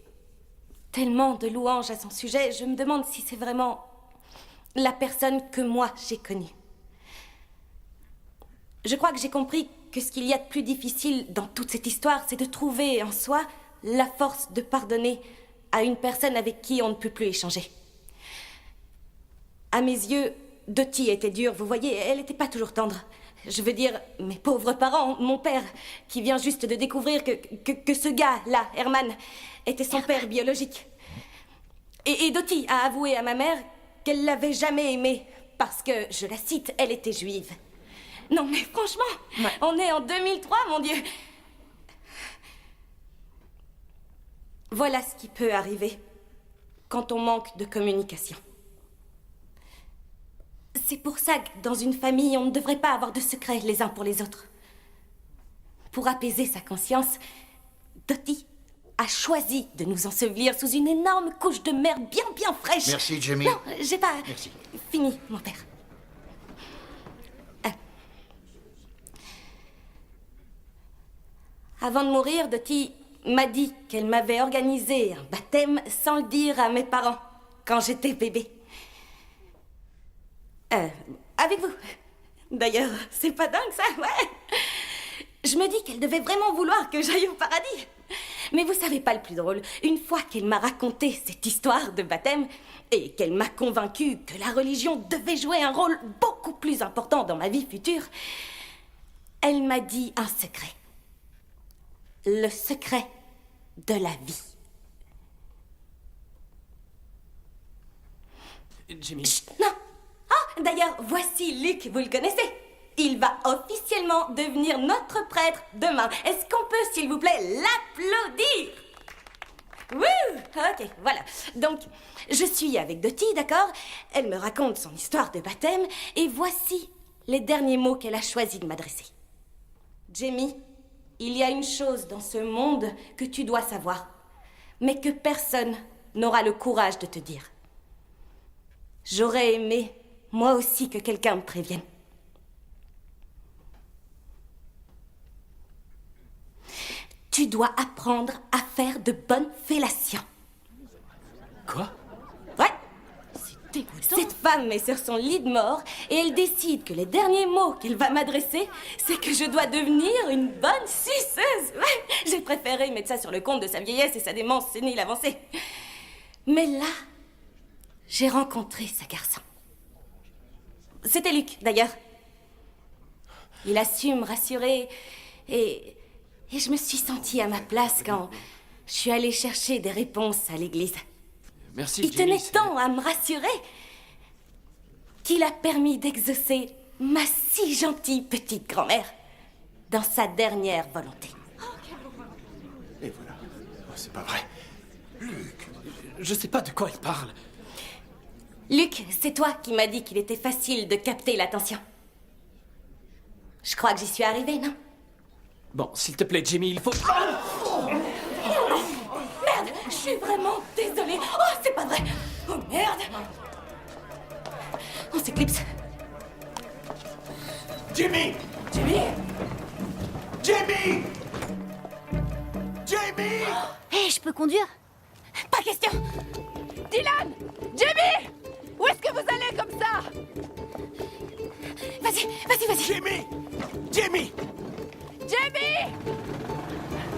Speaker 1: tellement de louanges à son sujet, je me demande si c'est vraiment la personne que moi j'ai connue. Je crois que j'ai compris que ce qu'il y a de plus difficile dans toute cette histoire, c'est de trouver en soi la force de pardonner à une personne avec qui on ne peut plus échanger. À mes yeux, Dottie était dure, vous voyez, elle n'était pas toujours tendre. Je veux dire, mes pauvres parents, mon père, qui vient juste de découvrir que ce gars-là, Herman, était son père biologique. Et Dottie a avoué à ma mère qu'elle l'avait jamais aimé, parce que, je la cite, elle était juive. Non mais franchement, on est en 2003, mon Dieu. Voilà ce qui peut arriver quand on manque de communication. C'est pour ça que dans une famille, on ne devrait pas avoir de secrets les uns pour les autres. Pour apaiser sa conscience, Dottie a choisi de nous ensevelir sous une énorme couche de merde bien fraîche.
Speaker 12: Merci, Jamie.
Speaker 1: Non, j'ai pas
Speaker 12: Merci.
Speaker 1: fini, mon père. Avant de mourir, Dottie m'a dit qu'elle m'avait organisé un baptême sans le dire à mes parents quand j'étais bébé. Avec vous. D'ailleurs, c'est pas dingue ça, ouais. Je me dis qu'elle devait vraiment vouloir que j'aille au paradis. Mais vous savez pas le plus drôle, une fois qu'elle m'a raconté cette histoire de baptême et qu'elle m'a convaincue que la religion devait jouer un rôle beaucoup plus important dans ma vie future, elle m'a dit un secret. Le secret de la vie.
Speaker 7: Jimmy.
Speaker 1: Chut, non. Ah, d'ailleurs, voici Luc, vous le connaissez. Il va officiellement devenir notre prêtre demain. Est-ce qu'on peut, s'il vous plaît, l'applaudir? Wouh! Ok, voilà. Donc, je suis avec Dottie, d'accord? Elle me raconte son histoire de baptême, et voici les derniers mots qu'elle a choisi de m'adresser. Jamie, il y a une chose dans ce monde que tu dois savoir. mais que personne n'aura le courage de te dire. J'aurais aimé, moi aussi, que quelqu'un me prévienne. Tu dois apprendre à faire de bonnes fellations.
Speaker 7: Quoi?
Speaker 1: Ouais. C'est dégoûtant. Cette femme est sur son lit de mort et elle décide que les derniers mots qu'elle va m'adresser, c'est que je dois devenir une bonne suceuse. Ouais. J'ai préféré mettre ça sur le compte de sa vieillesse et sa démence sénile avancée. Mais là, j'ai rencontré ce garçon. C'était Luc, d'ailleurs. Il a su me rassurer et je me suis sentie à ma place quand je suis allée chercher des réponses à l'église.
Speaker 7: Merci,
Speaker 1: Il
Speaker 7: Jimmy,
Speaker 1: tenait tant à me rassurer qu'il a permis d'exaucer ma si gentille petite grand-mère dans sa dernière volonté.
Speaker 3: Et voilà. Oh, c'est pas vrai.
Speaker 7: Luc, je sais pas de quoi il parle.
Speaker 1: Luc, c'est toi qui m'as dit qu'il était facile de capter l'attention. Je crois que j'y suis arrivée, non?
Speaker 7: Bon, s'il te plaît, Jimmy, il faut...
Speaker 1: Merde, je suis vraiment désolée. Oh, c'est pas vrai. Oh, merde. On s'éclipse.
Speaker 3: Jimmy!
Speaker 1: Jimmy!
Speaker 3: Jimmy! Jimmy!
Speaker 2: Hé, je peux conduire?
Speaker 1: Pas question.
Speaker 4: Dylan! Jimmy! Où est-ce que vous allez comme ça?
Speaker 1: Vas-y.
Speaker 3: Jimmy! Jimmy!
Speaker 4: Jimmy!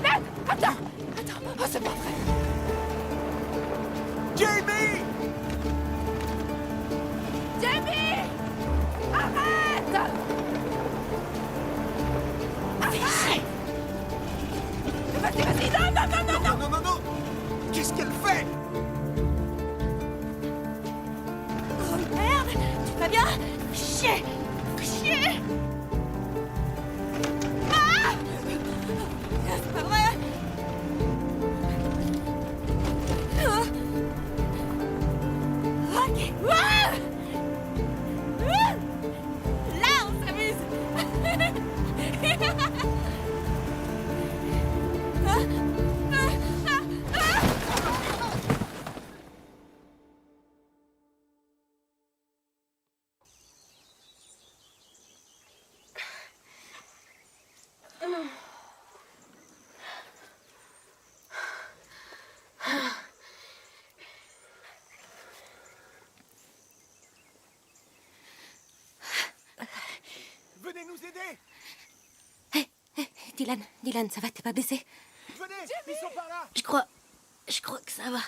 Speaker 4: Ned! Attends! Oh, c'est pas vrai!
Speaker 3: Jimmy!
Speaker 4: Jimmy! Arrête! Vas-y! Non!
Speaker 3: Qu'est-ce qu'elle fait?
Speaker 1: Oh, merde. Tu vas bien? Chier. Ah! C'est pas vrai. Ok. Là, on s'amuse.
Speaker 3: Venez nous aider!
Speaker 1: Dylan, ça va, t'es pas blessé?
Speaker 3: Venez! Ils sont par là!
Speaker 2: Je crois que ça va.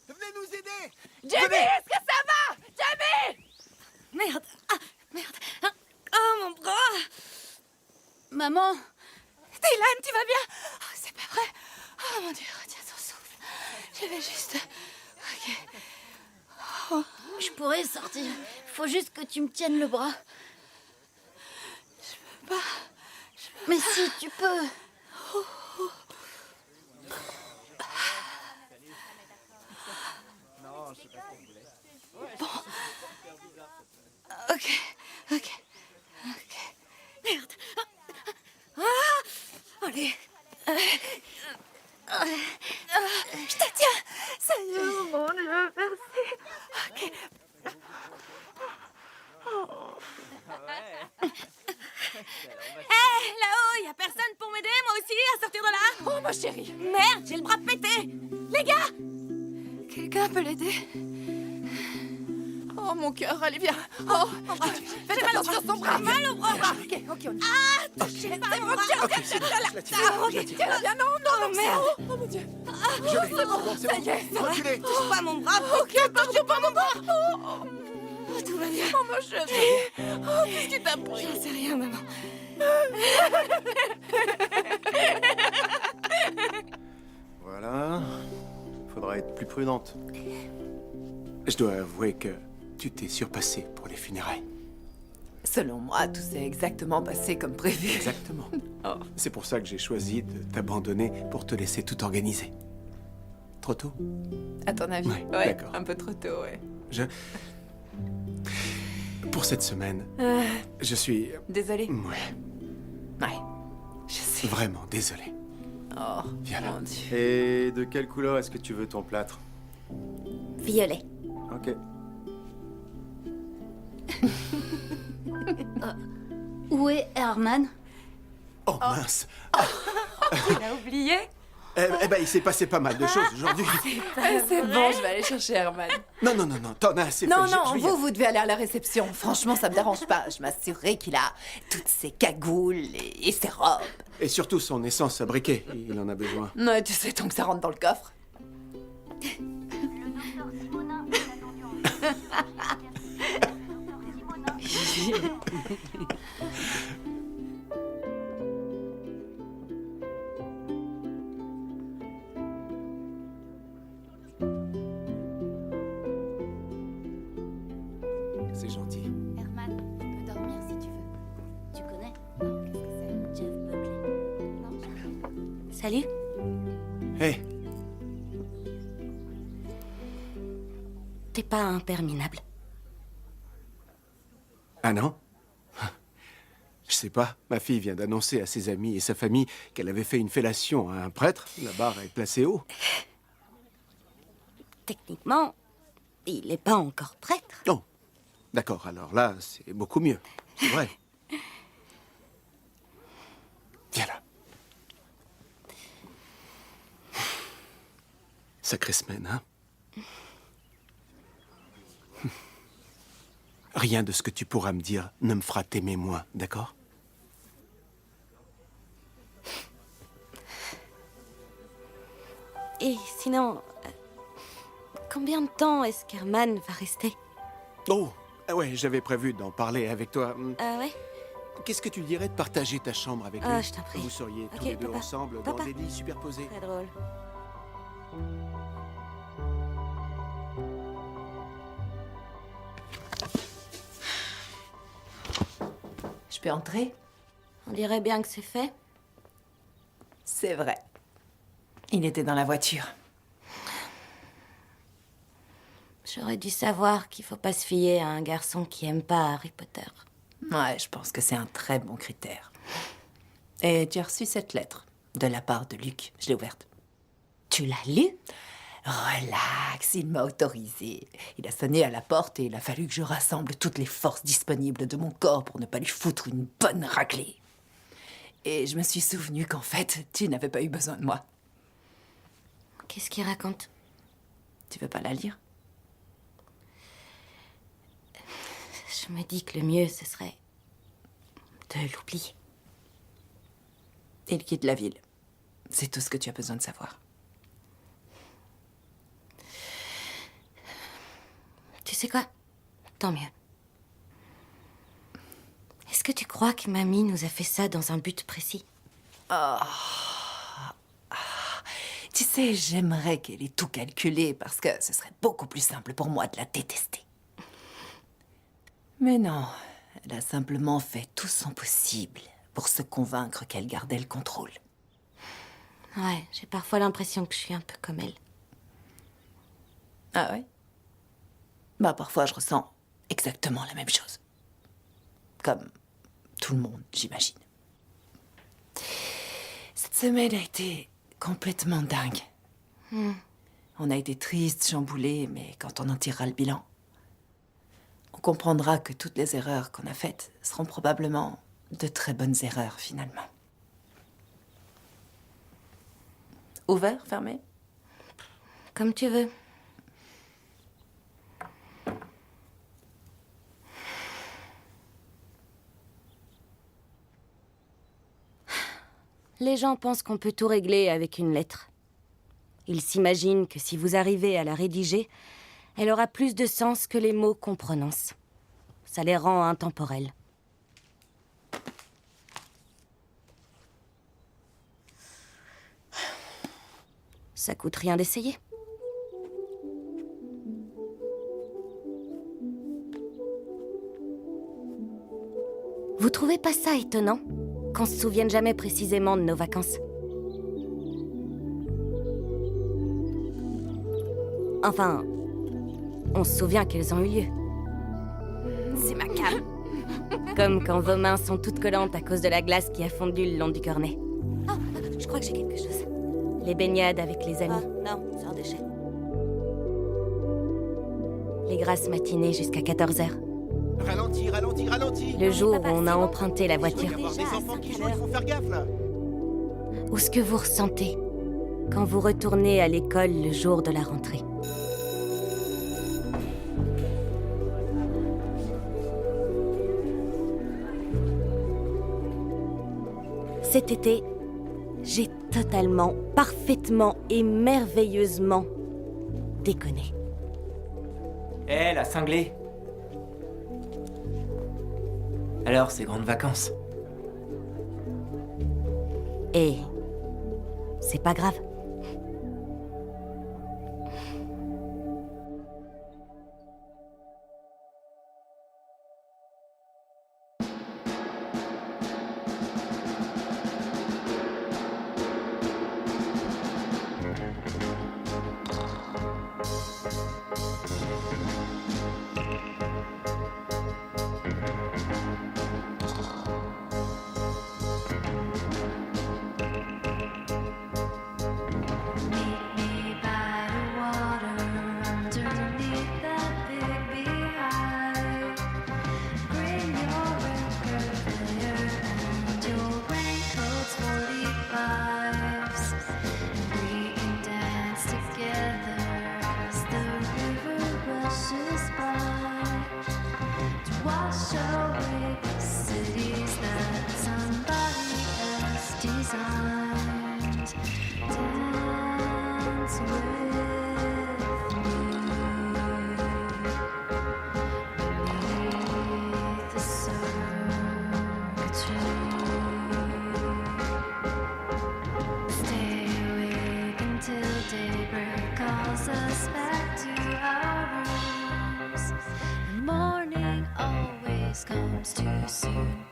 Speaker 3: Venez nous aider!
Speaker 4: Jimmy, est-ce que ça va? Jimmy!
Speaker 1: Merde. Ah, merde. Oh, mon bras.
Speaker 2: Maman?
Speaker 11: Dylan, tu vas bien? Oh, c'est pas vrai. Oh mon Dieu, retiens ton souffle. Je vais juste... Ok.
Speaker 2: Je pourrais sortir. Faut juste que tu me tiennes le bras.
Speaker 11: Je peux pas.
Speaker 2: Mais si, tu peux.
Speaker 11: Bon. Ok. Merde. Allez. Je te tiens. Ça y est, oh mon Dieu, merci. Ok.
Speaker 1: Hé, là-haut, y a personne pour m'aider, moi aussi, à sortir de là?
Speaker 4: Oh, ma chérie!
Speaker 1: Merde, j'ai le bras pété. Les gars!
Speaker 11: Quelqu'un peut l'aider?
Speaker 4: Oh, mon cœur, allez, viens! Oh, faites attention à son bras!
Speaker 1: J'ai mal au bras.
Speaker 4: Ok, on y va.
Speaker 1: Ah, touchez pas mon bras.
Speaker 4: Viens, non,
Speaker 1: merde.
Speaker 4: Oh, mon Dieu!
Speaker 3: C'est bon,
Speaker 4: Ça y est, ça va.
Speaker 3: Reculez!
Speaker 1: Touche pas mon bras.
Speaker 4: Ok, attention, pas mon bras!
Speaker 1: Oh, tout va bien.
Speaker 4: Oh, ma chérie! Oh, qu'est-ce qui t'a pris?
Speaker 1: J'en sais rien, maman.
Speaker 3: Voilà. Faudra être plus prudente. Je dois avouer que tu t'es surpassée pour les funérailles.
Speaker 14: Selon moi, tout s'est exactement passé comme prévu.
Speaker 3: Exactement.
Speaker 14: Oh.
Speaker 3: C'est pour ça que j'ai choisi de t'abandonner pour te laisser tout organiser. Trop tôt?
Speaker 14: À ton avis?
Speaker 3: Ouais,
Speaker 14: Ouais,
Speaker 3: d'accord.
Speaker 14: un peu trop tôt, ouais.
Speaker 3: Pour cette semaine, je suis...
Speaker 14: Désolée.
Speaker 3: Ouais,
Speaker 14: Ouais. Je sais.
Speaker 3: vraiment désolé.
Speaker 14: Oh,
Speaker 3: Viens
Speaker 14: mon Dieu.
Speaker 8: Et de quelle couleur est-ce que tu veux ton plâtre?
Speaker 1: Violet.
Speaker 8: Ok.
Speaker 2: Où est Herman?
Speaker 3: Oh mince.
Speaker 11: Il a oublié?
Speaker 3: Eh ben, il s'est passé pas mal de choses aujourd'hui.
Speaker 14: C'est bon, je vais aller chercher Herman.
Speaker 3: Non, t'en as assez
Speaker 14: Non,
Speaker 3: fait.
Speaker 14: non,
Speaker 3: Je vais y
Speaker 14: vous devez aller à la réception. Franchement, ça me dérange pas. Je m'assurerai qu'il a toutes ses cagoules et ses robes.
Speaker 3: Et surtout son essence à briquet. Il en a besoin.
Speaker 14: Ouais, tu sais, tant que ça rentre dans le coffre.
Speaker 3: C'est gentil.
Speaker 6: Herman, tu peux dormir si tu veux.
Speaker 2: Tu connais?
Speaker 6: Non, qu'est-ce que c'est?
Speaker 2: Jeff Buckley.
Speaker 6: Non,
Speaker 1: Salut.
Speaker 3: Hé,
Speaker 1: T'es pas imperminable.
Speaker 3: ah non? Je sais pas. Ma fille vient d'annoncer à ses amis et sa famille qu'elle avait fait une fellation à un prêtre. La barre est placée haut.
Speaker 1: Techniquement, il est pas encore prêtre.
Speaker 3: Oh, d'accord. Alors là, c'est beaucoup mieux. C'est vrai. Viens là. Sacrée semaine, hein? Rien de ce que tu pourras me dire ne me fera t'aimer moins, d'accord?
Speaker 1: Et sinon, combien de temps est-ce qu'Herman va rester?
Speaker 3: Oh, ouais, j'avais prévu d'en parler avec toi.
Speaker 1: Ah ouais?
Speaker 3: Qu'est-ce que tu dirais de partager ta chambre avec
Speaker 1: Ah,
Speaker 3: lui?
Speaker 1: je t'en prie.
Speaker 3: Vous seriez
Speaker 1: Ok,
Speaker 3: tous les deux
Speaker 1: papa.
Speaker 3: ensemble
Speaker 1: Papa.
Speaker 3: dans des lits superposés.
Speaker 1: Très drôle.
Speaker 14: Je peux entrer?
Speaker 1: On dirait bien que c'est fait.
Speaker 14: C'est vrai. Il était dans la voiture.
Speaker 1: J'aurais dû savoir qu'il faut pas se fier à un garçon qui aime pas Harry Potter.
Speaker 14: Ouais, je pense que c'est un très bon critère. Et tu as reçu cette lettre de la part de Luc. Je l'ai ouverte.
Speaker 1: Tu l'as lue?
Speaker 14: Relax, il m'a autorisé. Il a sonné à la porte et il a fallu que je rassemble toutes les forces disponibles de mon corps pour ne pas lui foutre une bonne raclée. Et je me suis souvenu qu'en fait, tu n'avais pas eu besoin de moi.
Speaker 1: Qu'est-ce qu'il raconte?
Speaker 14: Tu veux pas la lire?
Speaker 1: Je me dis que le mieux, ce serait de l'oublier.
Speaker 14: Il quitte la ville. C'est tout ce que tu as besoin de savoir.
Speaker 1: Tu sais quoi? Tant mieux. Est-ce que tu crois que mamie nous a fait ça dans un but précis?
Speaker 14: Tu sais, j'aimerais qu'elle ait tout calculé parce que ce serait beaucoup plus simple pour moi de la détester. Mais non, elle a simplement fait tout son possible pour se convaincre qu'elle gardait le contrôle.
Speaker 1: Ouais, j'ai parfois l'impression que je suis un peu comme elle.
Speaker 14: Ah ouais? Bah parfois je ressens exactement la même chose. Comme tout le monde, j'imagine. Cette semaine a été complètement dingue. On a été tristes, chamboulés, mais quand on en tirera le bilan, on comprendra que toutes les erreurs qu'on a faites seront probablement de très bonnes erreurs finalement. Ouvert, fermé?
Speaker 1: Comme tu veux. Les gens pensent qu'on peut tout régler avec une lettre. Ils s'imaginent que si vous arrivez à la rédiger, elle aura plus de sens que les mots qu'on prononce. Ça les rend intemporels. Ça coûte rien d'essayer. Vous trouvez pas ça étonnant qu'on se souvienne jamais précisément de nos vacances? Enfin, on se souvient qu'elles ont eu lieu.
Speaker 11: C'est ma cam.
Speaker 1: Comme quand vos mains sont toutes collantes à cause de la glace qui a fondu le long du cornet. Oh, je crois que j'ai quelque chose. Les baignades avec les amis.
Speaker 2: Non, c'est un déchet.
Speaker 1: Les grasses matinées jusqu'à 14h.
Speaker 3: Ralentis, ralentis, ralentis.
Speaker 1: Le jour où on a emprunté la
Speaker 3: Il
Speaker 1: voiture.
Speaker 3: y a des enfants qui jouent, il faut faire gaffe là.
Speaker 1: Ou ce que vous ressentez quand vous retournez à l'école le jour de la rentrée. Cet été, j'ai totalement, parfaitement et merveilleusement déconné.
Speaker 9: Hé, la cinglée. Alors, ces grandes vacances?
Speaker 1: Et c'est pas grave.
Speaker 15: Comes too soon.